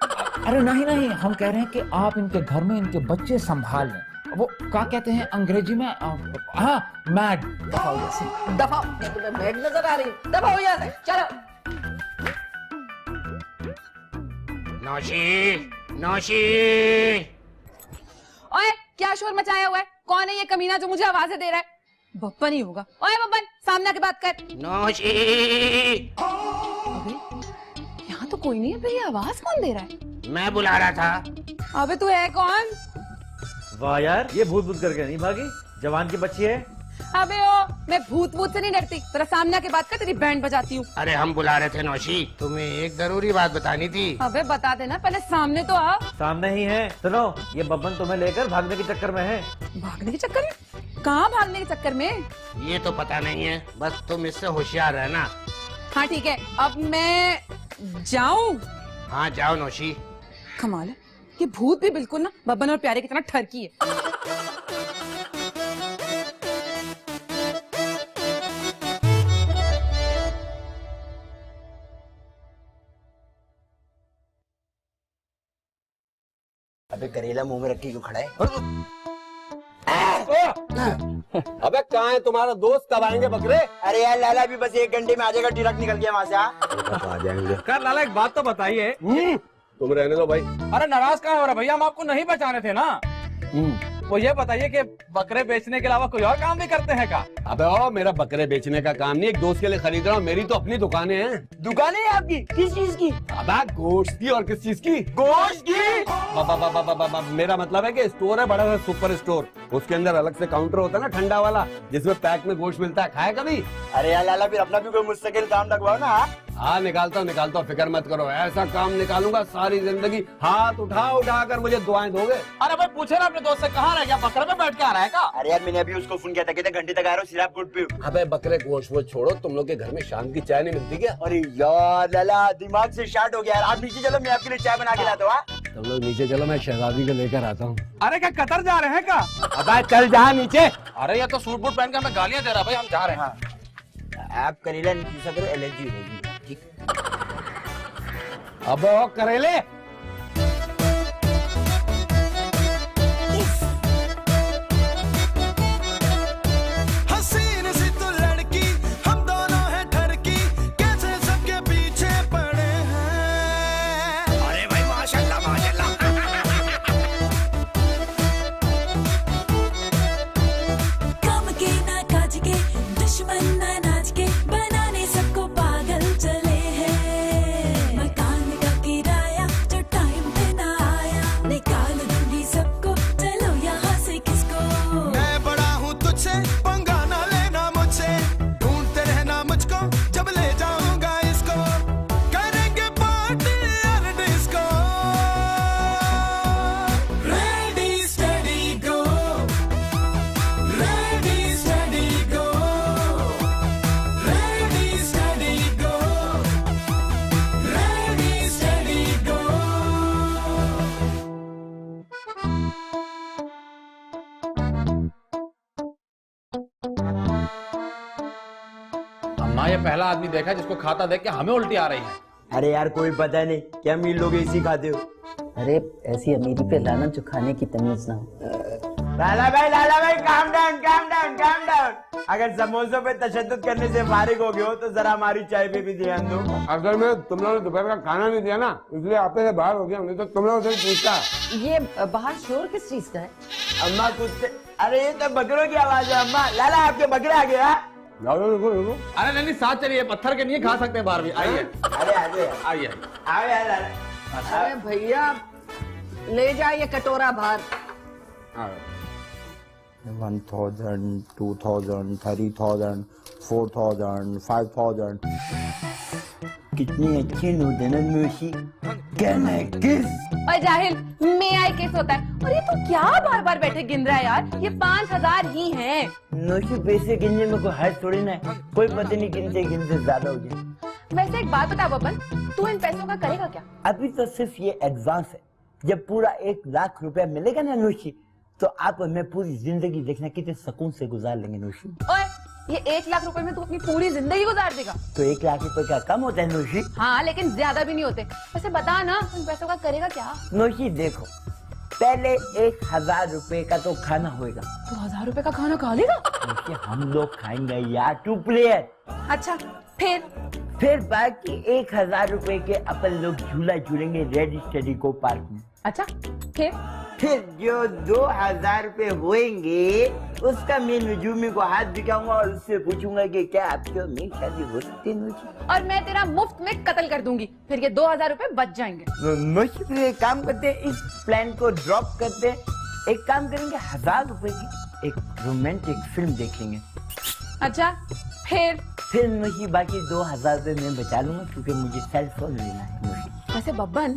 अरे नहीं, हम कह रहे हैं कि आप इनके घर में इनके बच्चे संभाल लें। वो क्या कहते हैं अंग्रेजी में? हाँ, मैड। दफा हो यहाँ से, दफा। तुम्हें मैड नजर आ रही है? दफा हो यहाँ से, चलो। नौशी। ओए क्या शोर मचाया हुआ है? कौन है ये कमीना जो मुझे आवाजें दे रहा है? बप्पन ही होगा। ओए बप्पन, सामने आके बात कर। नौशी। अबे यहाँ तो कोई नहीं है, फिर ये आवाज कौन दे रहा है? मैं बुला रहा था। अबे तू है कौन? वाह यार, ये भूत करके नहीं भागी, जवान की बच्ची है। अबे ओ, मैं भूत से नहीं डरती। तेरा सामने आके बात कर, तेरी बैंड बजाती हूँ। अरे हम बुला रहे थे नौशी, तुम्हें एक जरूरी बात बतानी थी। अबे बता देना, पहले सामने तो आ। सामने ही है। सुनो, ये बब्बन तुम्हें लेकर भागने के चक्कर में है। भागने के चक्कर में? कहाँ भागने के चक्कर में? ये तो पता नहीं है, बस तुम इससे होशियार रहना। हाँ ठीक है, अब मैं जाऊं? हाँ जाओ नौशी। कमाल है, ये भूत भी बिल्कुल ना बब्बन और प्यारे की तरह ठरकी है। अबे करेला मुंह में रखी क्यों खड़ा है? अबे कहाँ है तुम्हारा दोस्त? कब आएंगे बकरे? अरे यार लाला भी बस 1 घंटे में आ जाएगा, ट्रक निकल गया वहाँ से। आ जाएंगे। कर लाला एक बात तो बताइए। तुम रहने दो भाई। अरे नाराज कहाँ हो रहा भैया, हम आपको नहीं बचाने थे ना। वो ये बताइए कि बकरे बेचने के अलावा कोई और काम भी करते हैं क्या? अबे ओ, मेरा बकरे बेचने का काम नहीं, एक दोस्त के लिए खरीद रहा हूँ। मेरी तो अपनी दुकानें हैं। दुकान है आपकी? किस चीज की? अबे गोश्त की। और किस चीज की? गोश्त की। मेरा मतलब है कि स्टोर है, बड़ा सा सुपर स्टोर। उसके अंदर अलग से काउंटर होता है ना ठंडा वाला, जिसमें पैक में गोश्त मिलता है। खाया कभी? अरे यार लाला फिर अपना भी कोई मुस्तकिल काम लगवाओ ना। हाँ निकालता हूँ, फिक्र मत करो। ऐसा काम निकालूंगा सारी जिंदगी हाथ उठा कर मुझे दुआएं दोगे। अरे भाई पूछे ना अपने दोस्त से, कहाँ रह गया? बकरे में बैठ के आ रहा है क्या? अरे यार मैंने अभी उसको फोन किया था, कहते घंटे तक आ रहा हूँ, सिर्फ गुड पी। अबे बकरे गोश्त वो छोड़ो, तुम लोग के घर में शाम की चाय नहीं मिलती क्या? अरे यार लाला दिमाग से स्टार्ट हो गया यार। आप नीचे चलो, मैं आपके लिए चाय बना के लाता हूँ। तुम लोग नीचे चलो, मैं शहजादी को लेकर आता हूँ। अरे क्या कतर जा रहे हैं क्या? अबे चल जा नीचे। अरे ये तो सूट बूट पहन के हमें गालियां दे रहा है। भाई हम जा रहे हैं। आप करेला नहीं पी सकते, एलर्जी हो जाएगी। ठीक। अब ओ करेले। हसीन सी तो लड़की, हम दोनों हैं ठरकी, कैसे सबके पीछे पड़े हैं। अरे भाई माशाल्लाह माशाल्लाह। काम के ना काज के, दुश्मन ना नाच के, बनाने सबको पागल चले हैं। मकान का किराया जो टाइम पे ना आया, निकाल दूंगी सबको, चलो यहाँ से किसको। मैं बड़ा हूँ तुझसे, पंगा ना लेना मुझसे, ढूंढते रहना मुझको, जब ले जाऊंगा इसको, करेंगे पार्टी और डिस्को। रेडी स्टडी गो, रेडी स्टडी गो, ये पहला आदमी देखा जिसको खाता देख के हमें उल्टी आ रही है। अरे यार कोई पता नहीं क्या अमीर लोग ऐसी खाते हो। अरे ऐसी अमीरी पे लानत जो खाने की तमीज ना हो। लाला भाई काम डाउन। अगर समोसों पे तशद्दुद करने से फारिग हो गए हो तो जरा हमारी चाय पे भी ध्यान दो। अगर मैं तुम लोगों ने दोपहर का खाना नहीं दिया ना, इसलिए आपे से बाहर हो गया, नहीं तो तुम लोगों से पूछता। ये बाहर शोर किस चीज का है? अम्मा कुछ अरे ये तो बकरों की आवाज है अम्मा। लाला आपके बकरे आ गया। अरे नहीं साथ चलिए, पत्थर के नहीं खा सकते बाहर भी। आइए अरे आइए। आओ यार लाला। अरे भैया ले जाइए कटोरा बाहर। 1000, 2000, 3000, 4000, 5000। कितनी अच्छी नोट है ना नोशी। कहना है किस और जाहिल में आई केस होता है। और ये तो क्या बार बार बैठे गिन रहा है यार, ये 5000 ही है। नोशी पैसे गिनने में कोई हर्ष थोड़ी ना है, कोई पता नहीं गिनते ज्यादा हो जाए। वैसे एक बात बता बबन, तू इन पैसों का करेगा क्या? अभी तो सिर्फ ये एडवांस है, जब पूरा 1 लाख रुपया मिलेगा ना नोशी, तो आप हमें पूरी जिंदगी देखना कितने सुकून से गुजार लेंगे नोशी। ओए, ये 1 लाख रुपए में तू अपनी पूरी जिंदगी गुजार देगा? तो 1 लाख रुपए क्या कम होता है नोशी? हाँ लेकिन ज्यादा भी नहीं होते। वैसे बता ना, इन पैसों का करेगा क्या? नोशी देखो, पहले 1000 रुपए का तो खाना होएगा। तो 1000 रुपए का खाना खा लेगा? नोशी हम लोग खाएंगे यार 2 प्लेयर। अच्छा फिर बाकी 1000 रुपए के अपन लोग झूला झूलेंगे रेड स्टडी को पार्क में। अच्छा फिर जो 2000 रुपए होंगे उसका मैं नजूमी को हाथ दिखाऊंगा और उससे पूछूंगा कि क्या आपके मेरी शादी हो सकती है। और मैं तेरा मुफ्त में कत्ल कर दूंगी, फिर ये 2000 रुपए बच जाएंगे। मुश्किल एक काम करते हैं, इस प्लान को ड्रॉप करते हैं, एक काम करेंगे 1000 रुपए की एक रोमांटिक फिल्म देखेंगे। अच्छा फिर मुझे बाकी 2000 रुपए मैं बचा लूंगा क्योंकि मुझे सेल फोन लेना है। वैसे बब्बन,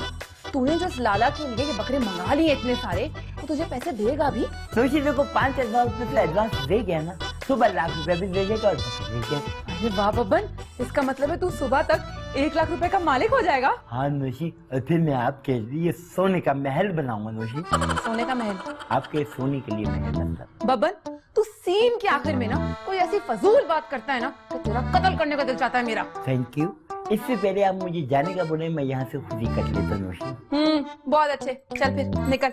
तूने जो लाला के लिए ये बकरे मंगा लिए इतने सारे, तो तुझे पैसे देगा भी? देखो 5000 रुपए तो एडवांस दे गया ना, सुबह 1 लाख रुपए भी दे देगा और दे गया। अरे वाह बब्बन, इसका मतलब है तू सुबह तक 1 लाख रुपए का मालिक हो जाएगा। हाँ नोशी, और फिर मैं आपके लिए सोने का महल बनाऊंगा नोशी। सोने का महल? आपके सोने के लिए महल बनता। बब्बन, तू सीन के आखिर में ना कोई ऐसी फजूल बात करता है ना तो तेरा कत्ल करने का दिल चाहता है मेरा। Thank you. इससे पहले आप मुझे जाने का बोले, मैं यहाँ से खुद ही कट लेता नोशी। बहुत अच्छे, चल फिर निकल।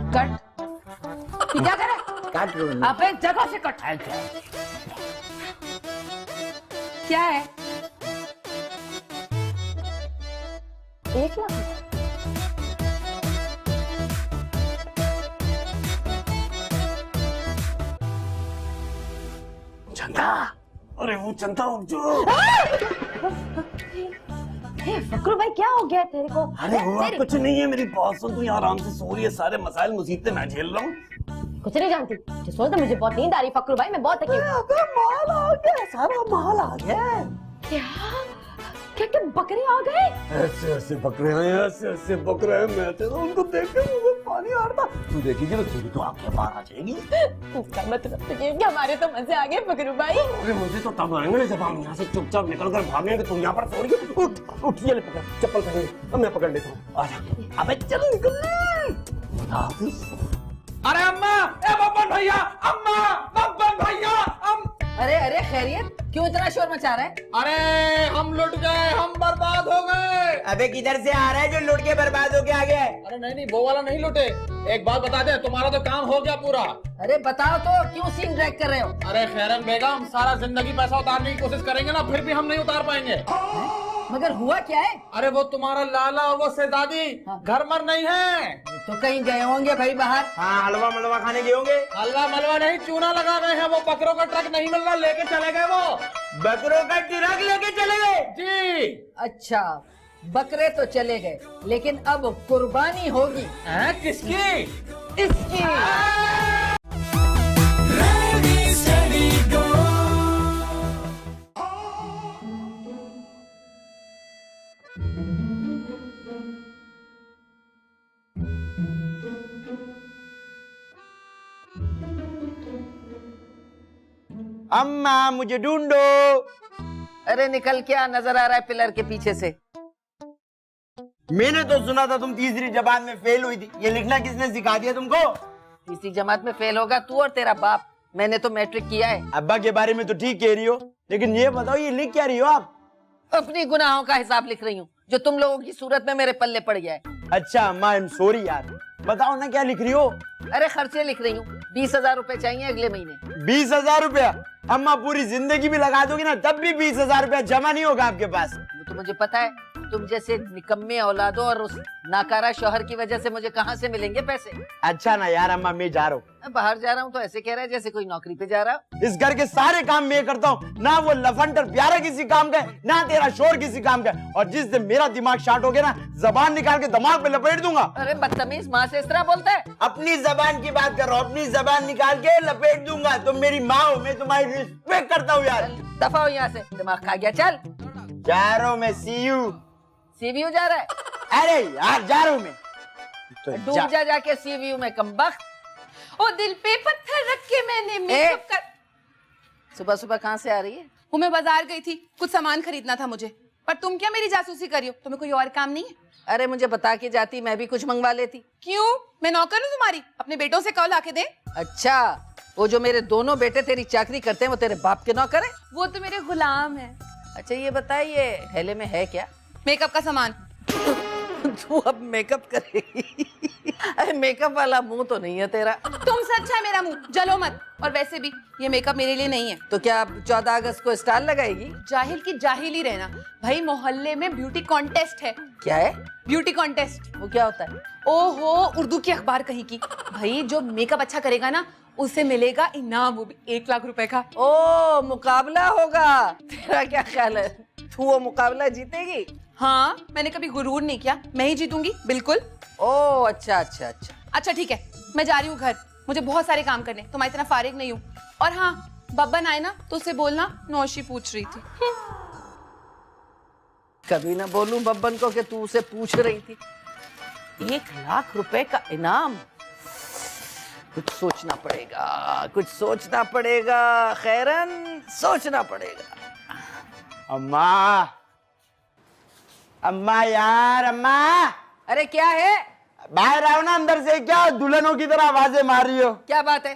कट। क्या कर रहा है? काट लो। अब एक जगह से कट। क्या है? 1 लाख? चंदा, अरे वो चंदा जो फकरू भाई क्या हो गया तेरे को? अरे हुआ कुछ नहीं है, मेरी बात सुन, तू यहाँ आराम से सो रही है, सारे मसाइल मुसीबतें मैं झेल रहा हूँ। कुछ नहीं जानती, जो सोच तो मुझे बहुत नींद आ रही फकरू भाई, मैं बहुत थकी हूँ। माल आ गया, सारा माल आ गया। क्या बकरे आ गए? ऐसे ऐसे बकरे हैं, ऐसे ऐसे बकरे हैं, मैं तो उनको देख के मुझे पानी आ रहा था। तू देखेगी तो तेरी तो आंखें बाहर आ जाएगी। इसका मतलब तो ये कि हमारे तो मजे आ गए फकरू भाई। अरे मुझे तो तब आएंगे जब हम यहाँ से चुपचाप निकल कर भागेंगे। तुम यहाँ पर सो रही हो, उठ ये ले पकड़, चप्पल पहन, अब मैं पकड़ लेता हूँ। आजा, अबे चल निकल। अरे अम्मा, ए बब्बन भैया, अम्मा, बब्बन भैया, अरे खैरियत, क्यों इतना शोर मचा रहा है? अरे हम लुट गए, हम बर्बाद हो गए। अबे किधर से आ रहा है जो लुट के बर्बाद होके आ गया? अरे नहीं वो वाला नहीं लुटे। एक बात बता दे, तुम्हारा तो काम हो गया पूरा। अरे बताओ तो, क्यों सीन ड्रैग कर रहे हो? अरे खैरन बेगम, सारा जिंदगी पैसा उतारने की कोशिश करेंगे ना, फिर भी हम नहीं उतार पाएंगे। मगर हुआ क्या है? अरे वो तुम्हारा लाला और वो शहजादी घर मर नहीं है। तो कहीं गए होंगे भाई बाहर। हाँ, हलवा मलवा खाने गए होंगे। हलवा मलवा नहीं, चूना लगा रहे हैं। वो बकरों का ट्रक नहीं मिल रहा, लेके चले गए। वो बकरों का ट्रक लेके चले गए? जी। अच्छा, बकरे तो चले गए, लेकिन अब कुर्बानी होगी। किसकी? इसकी। Ready, steady, go. अम्मा मुझे ढूंढो। अरे निकल क्या नजर आ रहा है पिलर के पीछे से? मैंने तो सुना था तुम तीसरी जमात में फेल हुई थी, ये लिखना किसने सिखा दिया तुमको? तीसरी जमात में फेल होगा तू और तेरा बाप, मैंने तो मैट्रिक किया है। अब्बा के बारे में तो ठीक कह रही हो, लेकिन ये बताओ ये लिख क्या रही हो आप? अपनी गुनाहों का हिसाब लिख रही हूँ जो तुम लोगों की सूरत में मेरे पल्ले पड़ गया है। अच्छा अम्मा, आई एम सॉरी यार। बताओ ना क्या लिख रही हो? अरे खर्चे लिख रही हूँ, 20,000 रुपए चाहिए अगले महीने। 20,000 रुपया? अम्मा पूरी जिंदगी भी लगा दोगी ना तब भी 20,000 रुपया जमा नहीं होगा आपके पास। वो तो मुझे पता है, तुम जैसे निकम्मे औलादों और उस नाकारा शौहर की वजह से मुझे कहाँ से मिलेंगे पैसे। अच्छा ना यार अम्मा, मैं जा रहा हूँ। मैं बाहर जा रहा हूँ तो ऐसे कह रहा है जैसे कोई नौकरी पे जा रहा हो। इस घर के सारे काम मैं करता हूँ, ना वो लफंटर प्यारा किसी काम का है, ना तेरा शोर किसी काम का है। और जिस दिन मेरा दिमाग शार्ट हो गया ना, जबान निकाल के दिमाग पे लपेट दूंगा। अरे बदतमीज, माँ से इस तरह बोलता है? अपनी जबान की बात कर रहा हूँ, अपनी जबान निकाल के लपेट दूंगा। तुम मेरी माँ हो, मैं तुम्हारी रिस्पेक्ट करता हूँ यार। दफा हो यहाँ से, दिमाग खा गया। चल जा रहा हूँ मैं, सी यू। सीवीयू जा रहा है? अरे यार जा रहा हूँ मैं। तो डूब जा जाके सीवीयू में कमबख्त। ओ दिल पे पत्थर रख के मैंने मेकअप कर। सुबह सुबह कहाँ से आ रही है? वो मैं बाजार गई थी, कुछ सामान खरीदना था मुझे। पर तुम क्या मेरी जासूसी करी हो? तुम्हें कोई और काम नहीं है? अरे मुझे बता के जाती, मैं भी कुछ मंगवा लेती। क्यों? मैं नौकर हूँ तुम्हारी? अपने बेटों से कहो लाके दे। अच्छा, वो जो मेरे दोनों बेटे तेरी चाकरी करते हैं वो तेरे बाप के नौकर है? वो तो मेरे गुलाम है। अच्छा ये बताइए, थैले में है क्या? मेकअप का सामान। तू अब मेकअप करेगी? अरे मेकअप वाला मुंह तो नहीं है तेरा। तुमसे अच्छा है मेरा मुंह, जलो मत। और वैसे भी ये मेकअप मेरे लिए नहीं है। तो क्या आप 14 अगस्त को स्टार लगाएगी? जाहिल की जाहिल ही रहना भाई। मोहल्ले में ब्यूटी कॉन्टेस्ट है। क्या है? Beauty contest. वो क्या होता है? ओहो, उर्दू की अखबार कहीं की। भाई जो मेकअप अच्छा करेगा ना उसे मिलेगा इनाम, वो भी 1 लाख रुपए का। ओ मुकाबला होगा। तेरा क्या ख्याल है, तू वो मुकाबला जीतेगी? हाँ, मैंने कभी गुरूर नहीं किया, मैं ही जीतूंगी बिल्कुल। ओ अच्छा अच्छा अच्छा। अच्छा ठीक है, मैं जा रही हूँ घर, मुझे बहुत सारे काम करने, तुम्हारी इतना फारिग नहीं हूँ। और हाँ, बब्बन आए ना तो उससे बोलना नौशी पूछ रही थी। कभी ना बोलूं बब्बन को कि तू उसे पूछ रही थी। 1 लाख रुपए का इनाम। कुछ सोचना पड़ेगा, कुछ सोचना पड़ेगा खैरन, सोचना पड़ेगा। अम्मा, अम्मा यार अम्मा। अरे क्या है? बाहर आओ ना, अंदर से क्या दुल्हनों की तरह आवाजें मार रही हो? क्या बात है?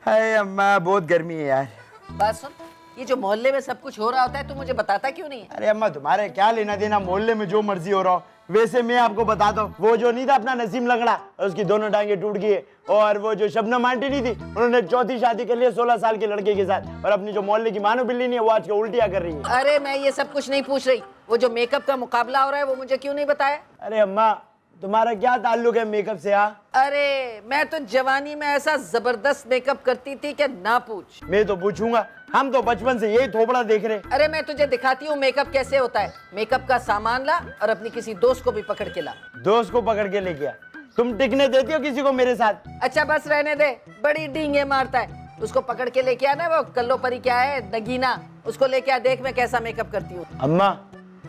हाय अम्मा, बहुत गर्मी है यार। बात सुन, ये जो मोहल्ले में सब कुछ हो रहा होता है तू मुझे बताता क्यों नहीं है? अरे अम्मा तुम्हारे क्या लेना देना, मोहल्ले में जो मर्जी हो रहा हो। वैसे मैं आपको बताता हूँ, वो जो नहीं था अपना नसीम लंगड़ा, उसकी दोनों टांगे टूट गई। और वो जो शबनम आंटी नहीं थी, उन्होंने 4थी शादी कर लिया 16 साल के लड़के के साथ। और अपनी जो मोहल्ले की मानो बिल्ली नहीं है, वो आज के उल्टियाँ कर रही है। अरे मैं ये सब कुछ नहीं पूछ रही, वो जो मेकअप का मुकाबला हो रहा है वो मुझे क्यों नहीं बताया? अरे अम्मा तुम्हारा क्या ताल्लुक है मेकअप से? अरे मैं तो जवानी में ऐसा जबरदस्त मेकअप करती थी कि ना पूछ। मैं तो पूछूंगा, हम तो बचपन से यही थोपड़ा देख रहे। अरे मैं तुझे दिखाती हूँ मेकअप कैसे होता है। मेकअप का सामान ला और अपनी किसी दोस्त को भी पकड़ के ला। दोस्त को पकड़ के ले गया? तुम टिकने देती हो किसी को मेरे साथ? अच्छा बस रहने दे, बड़ी डींगे मारता है। उसको पकड़ के लेके आना, वो कल्लो परी क्या है नगीना, उसको लेके आ, देख मैं कैसा मेकअप करती हूँ। अम्मा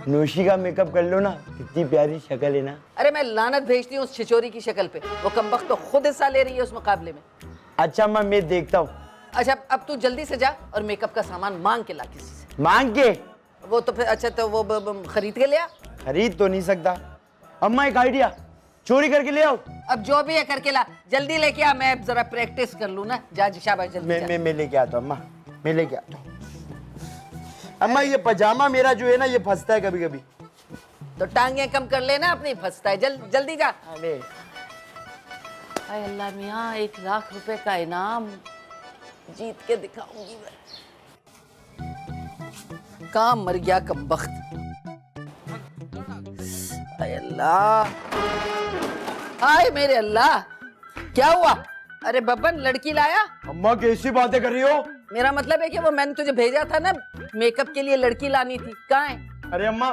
नौशी का मेकअप कर लो ना, कितनी प्यारी शक्ल है ना। अरे मैं लानत भेजती हूँ उस छिचोरी की शक्ल पे, वो कमबख्त तो खुद हिस्सा ले रही है उस मुकाबले में। अच्छा अम्मा मैं देखता हूँ। अच्छा अब तू जल्दी से जा और मेकअप का सामान मांग के ला किसी से। मांग के? वो तो फिर अच्छा तो वो खरीद के ले आ। खरीद तो नहीं सकता। अम्मा एक आइडिया, चोरी करके ले आओ। अब जो भी है करके ला, जल्दी लेके आ, मैं जरा प्रैक्टिस कर लूँ ना। जा शाबाश जल्दी जा। मैं लेके आता हूँ अम्मा, मैं लेके आता हूँ। अम्मा ये पजामा मेरा जो है ना ये फंसता है कभी कभी। तो टांगे कम कर लेना अपनी, फंसता है। जल्दी जा। अरे हाय अल्लाह मियाँ, 1 लाख रुपए का इनाम जीत के दिखाऊंगी मैं। काम मर गया कमबख्त। हाय अल्लाह, हाय मेरे अल्लाह, क्या हुआ? अरे बब्बन लड़की लाया? अम्मा कैसी बातें कर रही हो? मेरा मतलब है कि वो मैंने तुझे भेजा था ना मेकअप के लिए, लड़की लानी थी, कहाँ है? अरे अम्मा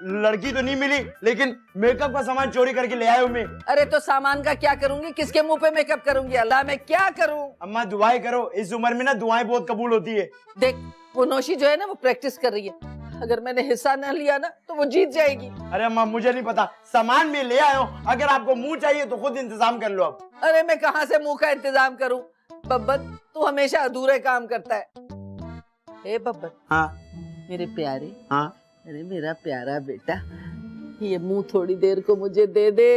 लड़की तो नहीं मिली, लेकिन मेकअप का सामान चोरी करके ले आया हूँ मैं। अरे तो सामान का क्या करूंगी, किसके मुंह पे मेकअप करूंगी? अल्लाह मैं क्या करूं? अम्मा दुआएं करो, इस उम्र में ना दुआएं बहुत कबूल होती है। देख वो नौशी जो है ना वो प्रैक्टिस कर रही है, अगर मैंने हिस्सा न लिया ना तो वो जीत जाएगी। अरे अम्मा मुझे नहीं पता, सामान में ले आया हूँ, अगर आपको मुंह चाहिए तो खुद इंतजाम कर लो अब। अरे मैं कहाँ से मुंह का इंतजाम करूँ बब्बन, तू हमेशा अधूरे काम करता है। ए बब्बन। हाँ मेरे प्यारे। हाँ। अरे मेरा प्यारा बेटा, ये मुंह थोड़ी देर को मुझे दे दे।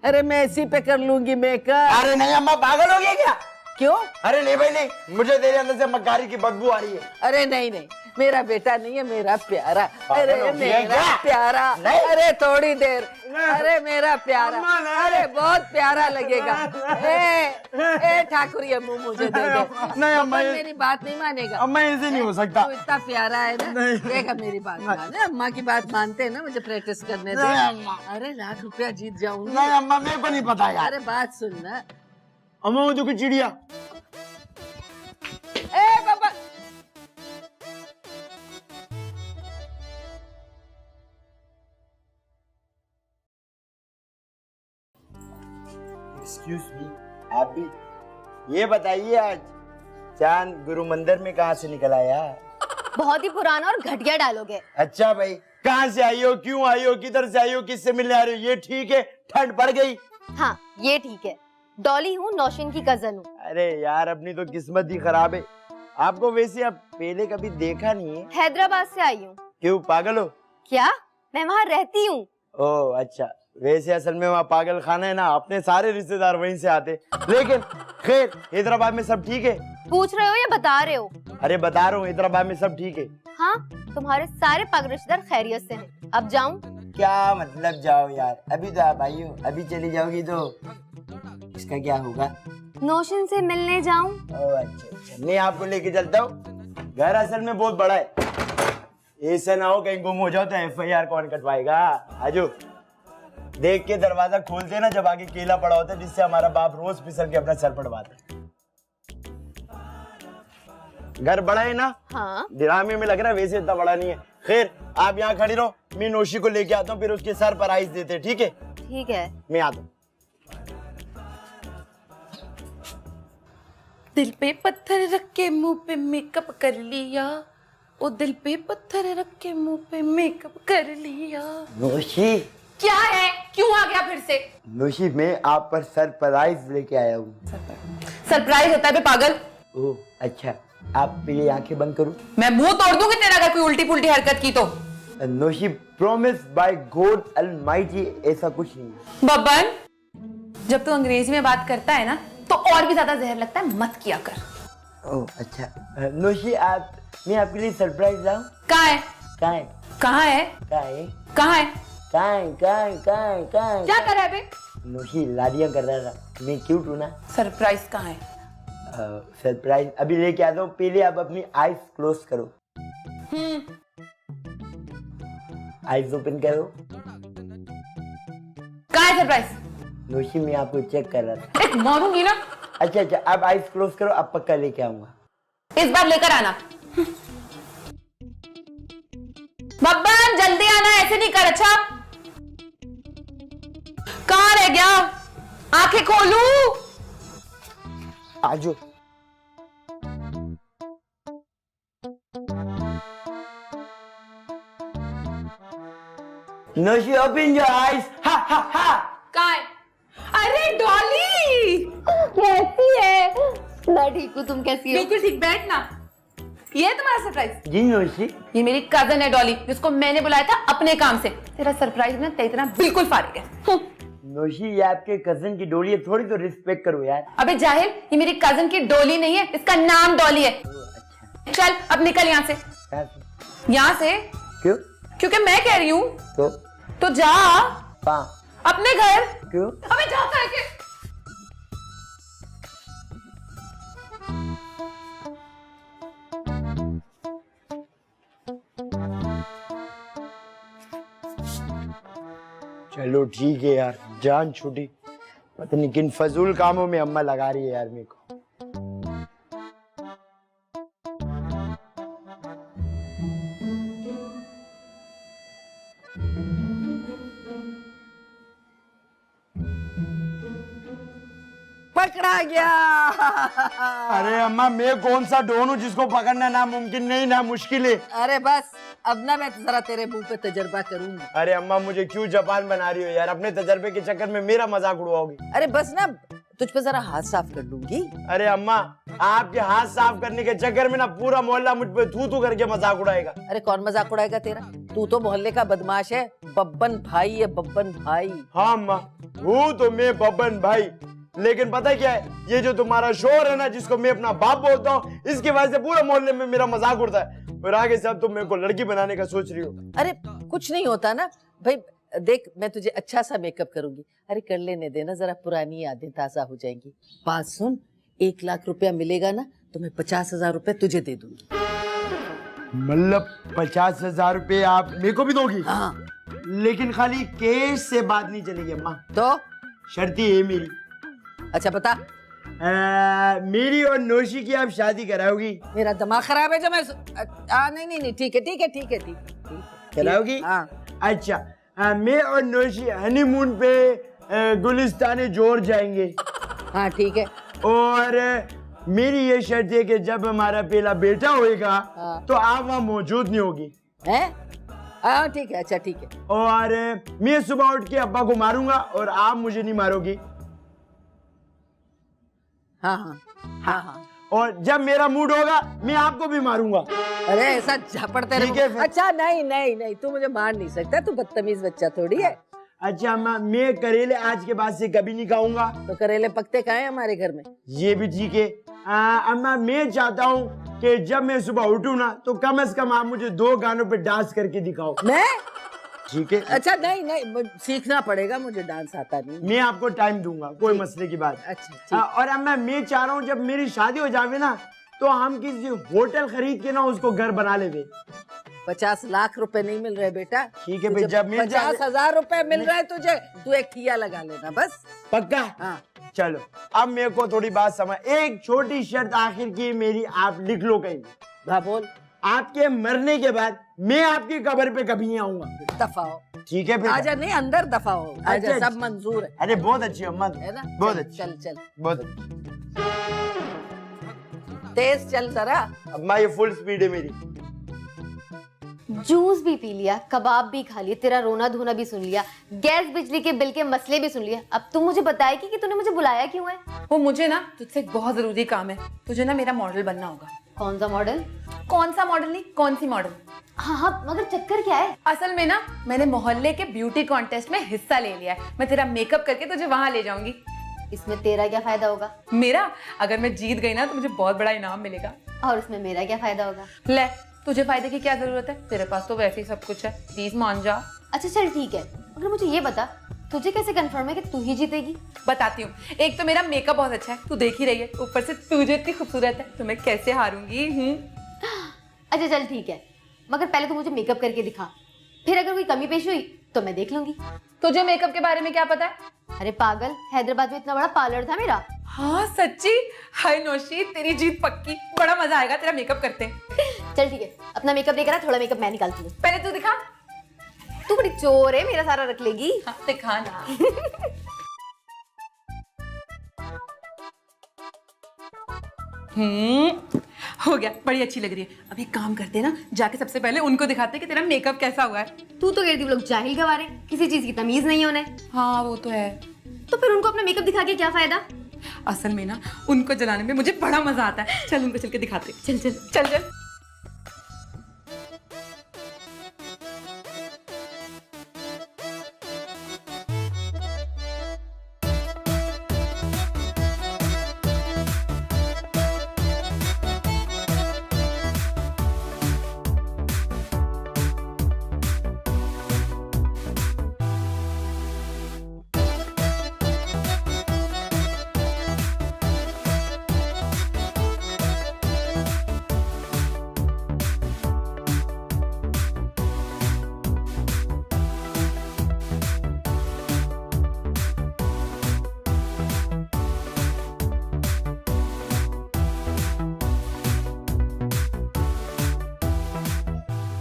अरे मैं इसी पे कर लूंगी मेकअप। अरे नहीं अम्मा पागल हो गया क्या? क्यों? अरे नहीं भाई नहीं, मुझे तेरे अंदर से मक्कारी की बदबू आ रही है। अरे नहीं नहीं, मेरा बेटा नहीं है, मेरा प्यारा। पागल अरे हो गया मेरा क्या? प्यारा। नहीं। अरे थोड़ी देर। अरे मेरा प्यारा। अरे बहुत प्यारा लगेगा। ए ठाकुर, ये मुंह मुझे दे दे। नहीं अम्मा, बब्बन मेरी बात नहीं मानेगा। अम्मा ऐसे नहीं हो सकता। तू इतना प्यारा है ना, देखा मेरी बात माने। अम्मा की बात मानते हैं ना, मुझे प्रैक्टिस करने दे। नहीं अम्मा। अरे लाख रुपया जीत जाऊंगी। नहीं अम्मा, मेरे को नहीं पता यार। अरे बात सुन ना। अम्मा वो जो चिड़िया। ए बाबा, एक्सक्यूज मी, आप भी ये बताइए आज चांद गुरु मंदिर में कहाँ से निकल आया? बहुत ही पुराना और घटिया डायलॉग है। अच्छा भाई, कहाँ से आई हो, क्यों आई हो, किधर से आई हो, किससे मिलने आ रही हो? ये ठीक है, ठंड पड़ गई। हाँ ये ठीक है, डॉली हूँ, नौशीन की कजन हूँ। अरे यार, अपनी तो किस्मत ही खराब है। आपको वैसे अब पहले कभी देखा नहीं है। हैदराबाद से आई हूँ। क्यों, पागल हो? क्या? मैं वहाँ रहती हूँ। ओह अच्छा, वैसे असल में वहाँ पागल खाना है ना, अपने सारे रिश्तेदार वहीं से आते। लेकिन खैर, हैदराबाद में सब ठीक है? पूछ रहे हो या बता रहे हो? अरे बता रहा हूँ, हैदराबाद में सब ठीक है। हाँ, तुम्हारे सारे पागल रिश्तेदार खैरियत से हैं। अब जाऊँ? क्या मतलब जाओ यार, अभी तो आप आई हो, अभी चली जाओगी तो इसका क्या होगा? नौशीन से मिलने जाऊँ? ओह अच्छा अच्छा, मैं आपको लेके चलता हूँ। घर असल में बहुत बड़ा है, ऐसा ना हो कहीं गुम हो जाओ तो FIR कौन कटवाएगा। आजो, देख के दरवाजा खोलते ना जब आगे केला पड़ा होता है, जिससे हमारा बाप रोज फिसल के अपना सर पड़वाता है। घर बड़ा है ना? हाँ। दिरामे में लग रहा है, वैसे इतना बड़ा नहीं है। खैर, आप यहाँ खड़ी रहो, मैं नौशी को लेके आता हूँ, फिर उसके सर पर आइस देते, ठीक है? ठीक है। मैं आता हूँ। दिल पे पत्थर रख के मुंह पे मेकअप कर लिया, ओ दिल पे पत्थर रख के मुंह पे मेकअप कर लिया। नौशी। क्या है, क्यों आ गया फिर से? नौशी, मैं आप पर सरप्राइज लेके आया हूँ। सरप्राइज होता है बे पागल। ओह अच्छा, आप पहले आंखें बंद करो। मैं मुंह तोड़ दूंगी तेरा अगर कोई उल्टी पुल्टी हरकत की तो। नौशी, प्रॉमिस बाय गॉड अलमाइटी, ऐसा कुछ नहीं है। बब्बन, जब तू अंग्रेजी में बात करता है ना तो और भी ज्यादा जहर लगता है, मत किया कर। ओह अच्छा, नौशी आप, मैं आपके लिए सरप्राइज लाऊं? कहाँ है? कहाँ है? कहाँ है? कहाँ है? कहाँ है? कहाँ है? कहाँ है? कहाँ है? कहाँ है? क्या कर रहा है बे? नौशी लाडियां कर रहा था, मैं क्यूट हूँ ना। सरप्राइज कहाँ है? सरप्राइज अभी लेके आता हूँ, पहले आप अपनी आईज क्लोज करो। आईज ओपन करो। कहाँ है सरप्राइज? नौशी, मैं आपको चेक कर रहा था। एक मारूंगी ना। अच्छा अच्छा, आप आईज क्लोज करो, आप पक्का लेके आऊंगा। इस बार लेकर आना। बब्बन जल्दी आना, ऐसे नहीं कर। अच्छा कहाँ रह गया? आंखें खोलू। आजो। नौशी, ओपन योर आईज। हा हा हा। कहाँ है? अरे डॉली कैसी है? मैं ठीक हूँ, तुम कैसी हो? बिल्कुल ठीक, बैठना। ये है तुम्हारा सरप्राइज? जी नौशी। ये मेरी कजन है डॉली, जिसको मैंने बुलाया था अपने काम से। तेरा सरप्राइज ना तेरी तरह बिल्कुल फारिग है। नौशी, ये आपके कजन की डोली है, थोड़ी तो रिस्पेक्ट करो यार। अबे जाहिल, ये मेरी कजन की डोली नहीं है, इसका नाम डॉली है। चल अब निकल यहाँ से। यहाँ से? क्यों? क्योंकि मैं कह रही हूँ। तो जा अपने घर। क्यों? अबे जा करके। चलो ठीक है यार, जान छूटी। पता नहीं किन फजूल कामों में अम्मा लगा रही है यार मेरे को। पकड़ा गया। अरे अम्मा, मैं कौन सा डॉन हूँ जिसको पकड़ना ना मुमकिन नहीं ना मुश्किल है। अरे बस, अब ना मैं जरा तेरे मुंह पे तजर्बा करूंगी। अरे अम्मा, मुझे क्यों जापान बना रही हो यार? अपने तजर्बे के चक्कर में मेरा मजाक उड़वाओगी। अरे बस ना, तुझ पे जरा हाथ साफ कर लूंगी। अरे अम्मा, आपके हाथ साफ करने के चक्कर में ना पूरा मोहल्ला मुझ पे थू थू करके मजाक उड़ाएगा। अरे कौन मजाक उड़ाएगा तेरा? तू तो मोहल्ले का बदमाश है, बब्बन भाई है, बब्बन भाई। हाँ अम्मा, हूँ तो मैं बब्बन भाई, लेकिन पता है क्या है, ये जो तुम्हारा शोर है ना, जिसको मैं अपना बाप बोलता हूँ, इसकी वजह से पूरे मोहल्ले में मेरा मजाक उड़ता है। और आगे से अब तुम मेरे को लड़की बनाने का सोच रही हो। अरे कुछ नहीं होता ना भाई, देख मैं तुझे अच्छा सा मेकअप करूंगी। अरे कर लेने देना, जरा पुरानी यादें ताजा हो जाएंगी। बात सुन, 1 लाख रुपया मिलेगा ना तो मैं 50,000 रुपए तुझे दे दूंगी। मतलब 50,000 रुपए आप मेरे को भी दोगी? हाँ। लेकिन खाली कैश से बात नहीं चलेगी अम्मा। तो शर्ती है मेरी। अच्छा बता। मेरी और नौशी की आप शादी कराओगी? मेरा दिमाग खराब है जो मैं नहीं ठीक है कराओगी? हाँ। अच्छा मैं और नौशी हनीमून पे गुलिस्तान जोर जाएंगे। हाँ ठीक है। और मेरी ये शर्त है कि जब हमारा पहला बेटा होएगा तो आप वहाँ मौजूद नहीं होगी। हैं? हाँ ठीक है। अच्छा ठीक है। और मैं सुबह उठ के अब्बा को मारूंगा और आप मुझे नहीं मारोगी। हाँ। और जब मेरा मूड होगा मैं आपको भी मारूंगा। अरे ऐसा झपड़ते रहो। अच्छा नहीं तू मुझे मार नहीं सकता, तू बदतमीज बच्चा थोड़ी है। अच्छा अम्मा, मैं करेले आज के बाद से कभी नहीं खाऊंगा। तो करेले पकते कहाँ हैं हमारे घर में? ये भी ठीक है। अम्मा मैं चाहता हूँ कि जब मैं सुबह उठूँ ना तो कम से कम आप मुझे 2 गानों पे डांस करके दिखाओ। मैं? ठीक है। अच्छा नहीं सीखना पड़ेगा, मुझे डांस आता नहीं। मैं आपको टाइम दूंगा, कोई मसले की बात। अच्छा और अम्मा मैं चाह रहा हूँ जब मेरी शादी हो जावे ना तो हम किसी होटल खरीद के ना उसको घर बना लेवे। 50 लाख रुपए नहीं मिल रहे बेटा। ठीक है भाई, जब मिल 50,000 रुपए मिल रहा है तुझे, तू एक ठिया लगा लेना बस। पक्का? हाँ। चलो अब मेरे को थोड़ी बात समझ। एक छोटी शर्त आखिर की मेरी, आप लिख लो कहीं। हाँ बोल। आपके मरने के बाद मैं आपकी कब्र पे कभी नहीं आऊंगा। दफा हो। ठीक है फिर। आजा नहीं, अंदर दफा हो। आजा, सब मंजूर है। अरे बहुत अच्छी अम्मा, है ना? बहुत अच्छी। चल बहुत अच्छी। तेज चल जरा। अम्मा ये फुल स्पीड है मेरी। जूस भी पी लिया, कबाब भी खा लिया, तेरा रोना धोना भी सुन लिया, गैस बिजली के बिल के मसले भी सुन लिए। अब तू मुझे बताएगी कि तूने मुझे बुलाया क्यों है? वो मुझे ना तुझसे एक बहुत जरूरी काम है। तुझे ना मेरा मॉडल बनना होगा। कौन सा मॉडल? कौन सा मॉडल नहीं, कौन सी मॉडल। हाँ मगर चक्कर क्या है? असल में ना मैंने मोहल्ले के ब्यूटी कॉन्टेस्ट में हिस्सा ले लिया है। मैं तेरा मेकअप करके तुझे वहां ले जाऊंगी। इसमें तेरा क्या फायदा होगा? मेरा? अगर मैं जीत गई ना तो मुझे बहुत बड़ा इनाम मिलेगा। और उसमें मेरा क्या फायदा होगा? ले, तुझे फायदे की क्या जरूरत है, तेरे पास तो वैसे ही सब कुछ है। प्लीज मान जा। अच्छा चल ठीक है, अगर मुझे ये बता तुझे कैसे कंफर्म है कि तू ही जीतेगी? बताती हूँ। एक तो मेरा मेकअप बहुत अच्छा है, तू देख ही रही है, ऊपर से तू जो इतनी खूबसूरत है, तो मैं कैसे हारूंगी। अच्छा चल ठीक है, मगर पहले तू मुझे मेकअप करके दिखा, फिर अगर कोई कमी पेश हुई तो मैं देख लूंगी। तुझे मेकअप के बारे में क्या पता है? अरे पागल, हैदराबाद में इतना बड़ा पार्लर था मेरा। हाँ सच्ची? हाय नौशी, तेरी जीत पक्की। बड़ा मजा आएगा तेरा मेकअप करते। चल ठीक है, अपना मेकअप लेकर आ, थोड़ा मेकअप मैं निकालती हूँ। पहले तू दिखा। तू बड़ी चोर है, मेरा सारा रख लेगी। हाँ, दिखा ना। हो गया, बड़ी अच्छी लग रही है। अब एक काम करते हैं ना, जाके सबसे पहले उनको दिखाते हैं कि तेरा मेकअप कैसा हुआ है। तू तो कहती लोग जाहिल गवारे, किसी चीज की तमीज नहीं होने। हाँ वो तो है। तो फिर उनको अपना मेकअप दिखा के क्या फायदा? असल में ना उनको जलाने में मुझे बड़ा मजा आता है। चल उनको चल के दिखाते। चल चल चल चल।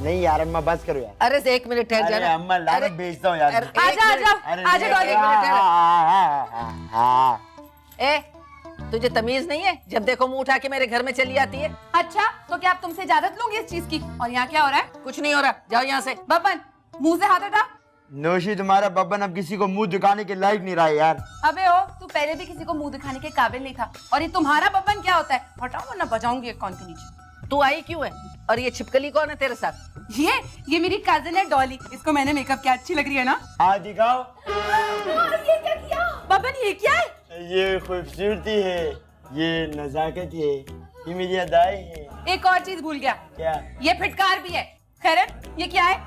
नहीं यार अम्मा बस करो यार। अरे से 1 मिनट ठहर जा। अरे अम्मा लानत भेजता हूँ यार। आजा आजा आजा डॉली। ए तुझे तमीज नहीं है? जब देखो मुंह उठा के मेरे घर में चली आती है। अच्छा तो क्या आप तुमसे इजाजत लूंगी इस चीज की? और यहाँ क्या हो रहा है? कुछ नहीं हो रहा, जाओ यहाँ से। बब्बन मुंह से हाथ हटा। नौशी तुम्हारा बब्बन अब किसी को मुंह दिखाने के लायक नहीं रहा है यार। अबे ओ, तू पहले भी किसी को मुंह दिखाने के काबिल नहीं था, और ये तुम्हारा बब्बन क्या होता है? हटाओ वरना बजाऊंगी एक कान के नीचे। तू आई क्यों है? और ये छिपकली कौन है तेरे साथ? ये मेरी कजिन है डॉली। इसको मैंने मेकअप किया, अच्छी लग रही है ना? हाँ दिखाओ। ये क्या किया? बब्बन ये क्या है? ये खूबसूरती है, ये नजाकत है, ये मेरी अदाएं है। एक और चीज भूल गया। क्या? ये फिटकार भी है। खैरन ये क्या है?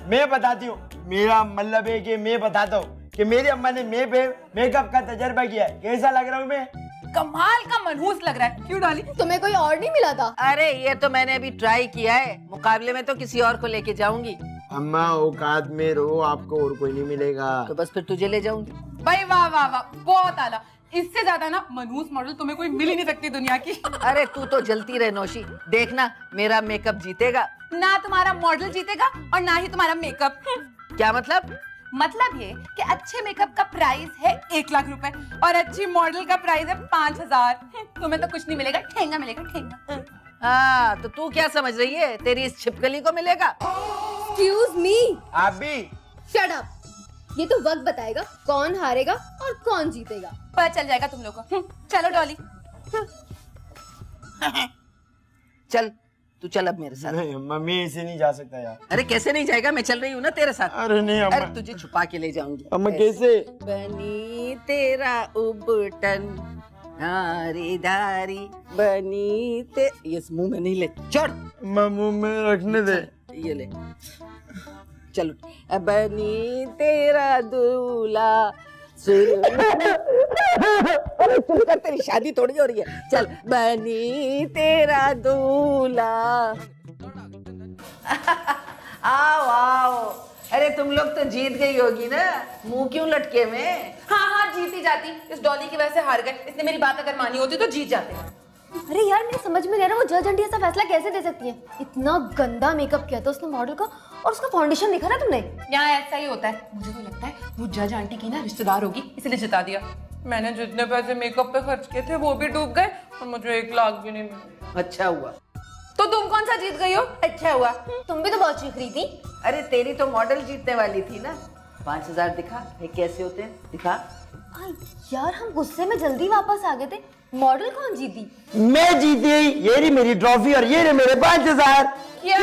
मैं बताती हूँ। मेरा मतलब है कि मैं बताता हूँ कि मेरी अम्मा ने मेकअप का तजर्बा किया है। कैसा लग रहा हूँ मैं? कमाल का मनहूस लग रहा है। क्यों डाली? तुम्हें कोई और नहीं मिला था? अरे ये तो मैंने अभी ट्राई किया है, मुकाबले में तो किसी और को लेके जाऊंगी। अम्मा औकात में रहो, आपको और कोई नहीं मिलेगा। तो बस फिर तुझे ले जाऊंगी। भाई वाह वाह वाह, बहुत आला। इससे ज्यादा ना मनहूस मॉडल तुम्हें कोई मिल ही नहीं सकती दुनिया की। अरे तू तो जलती रहे नौशी, देखना मेरा मेकअप जीतेगा। ना तुम्हारा मॉडल जीतेगा और ना ही तुम्हारा मेकअप। क्या मतलब? मतलब ये कि अच्छे मेकअप का प्राइस है 1 लाख रुपए और अच्छी मॉडल का प्राइस है 5,000। तुम्हें तो कुछ नहीं मिलेगा, ठेंगा मिलेगा, ठेंगा। हाँ तो तू क्या समझ रही है, तेरी इस छिपकली को मिलेगा? Excuse me. आप भी Shut up. ये तो वक्त बताएगा कौन हारेगा और कौन जीतेगा। पता चल जाएगा तुम लोग को। चलो डॉली। चल तू चल अब मेरे साथ। नहीं अम्मा, मैं ऐसे नहीं जा सकता यार। अरे कैसे नहीं जाएगा, मैं चल रही हूँ ना तेरे साथ। अरे नहीं अम्मा। अरे तुझे छुपा के ले जाऊंगी। अम्मा कैसे? बनी तेरा उबटन नारी धारी बनी ते ये मुंह में नहीं ले, छोड़। मुंह में रखने दे। ये ले, चलो। बनी तेरा दूल्हा अरे चुप कर, तेरी शादी थोड़ी हो रही है। चल बनी तेरा दूल्हा। आओ आओ। अरे तुम लोग तो जीत गई होगी ना, मुंह क्यों लटके में? हाँ हाँ जीती जाती, इस डॉली की वजह से हार गए। इसने मेरी बात अगर मानी होती तो जीत जाते। अरे यार मेरे समझ में नहीं आ रहा, वो जज आंटी ऐसा फैसला कैसे दे सकती है? इतना गंदा मेकअप किया था उसने मॉडल का, और उसका फाउंडेशन देखा ना तुमने? यहाँ ऐसा ही होता है। मुझे तो लगता है वो जज आंटी की ना रिश्तेदार होगी, इसलिए जिता दिया। मैंने जितने पैसे मेकअप पे खर्च किए थे वो भी डूब गए और मुझे 1 लाख भी नहीं मिले। अच्छा हुआ। तो तुम कौन सा जीत गई हो? अच्छा हुआ। तुम भी तो बहुत चीख रही थी। अरे तेरी तो मॉडल जीतने वाली थी ना। 5,000 दिखा, ये कैसे होते हैं, दिखा। यार हम गुस्से में जल्दी वापस आ गए थे। मॉडल कौन जीती? मैं जीती। ये रही मेरी ट्रॉफी और ये रहे मेरे 5,000। क्या?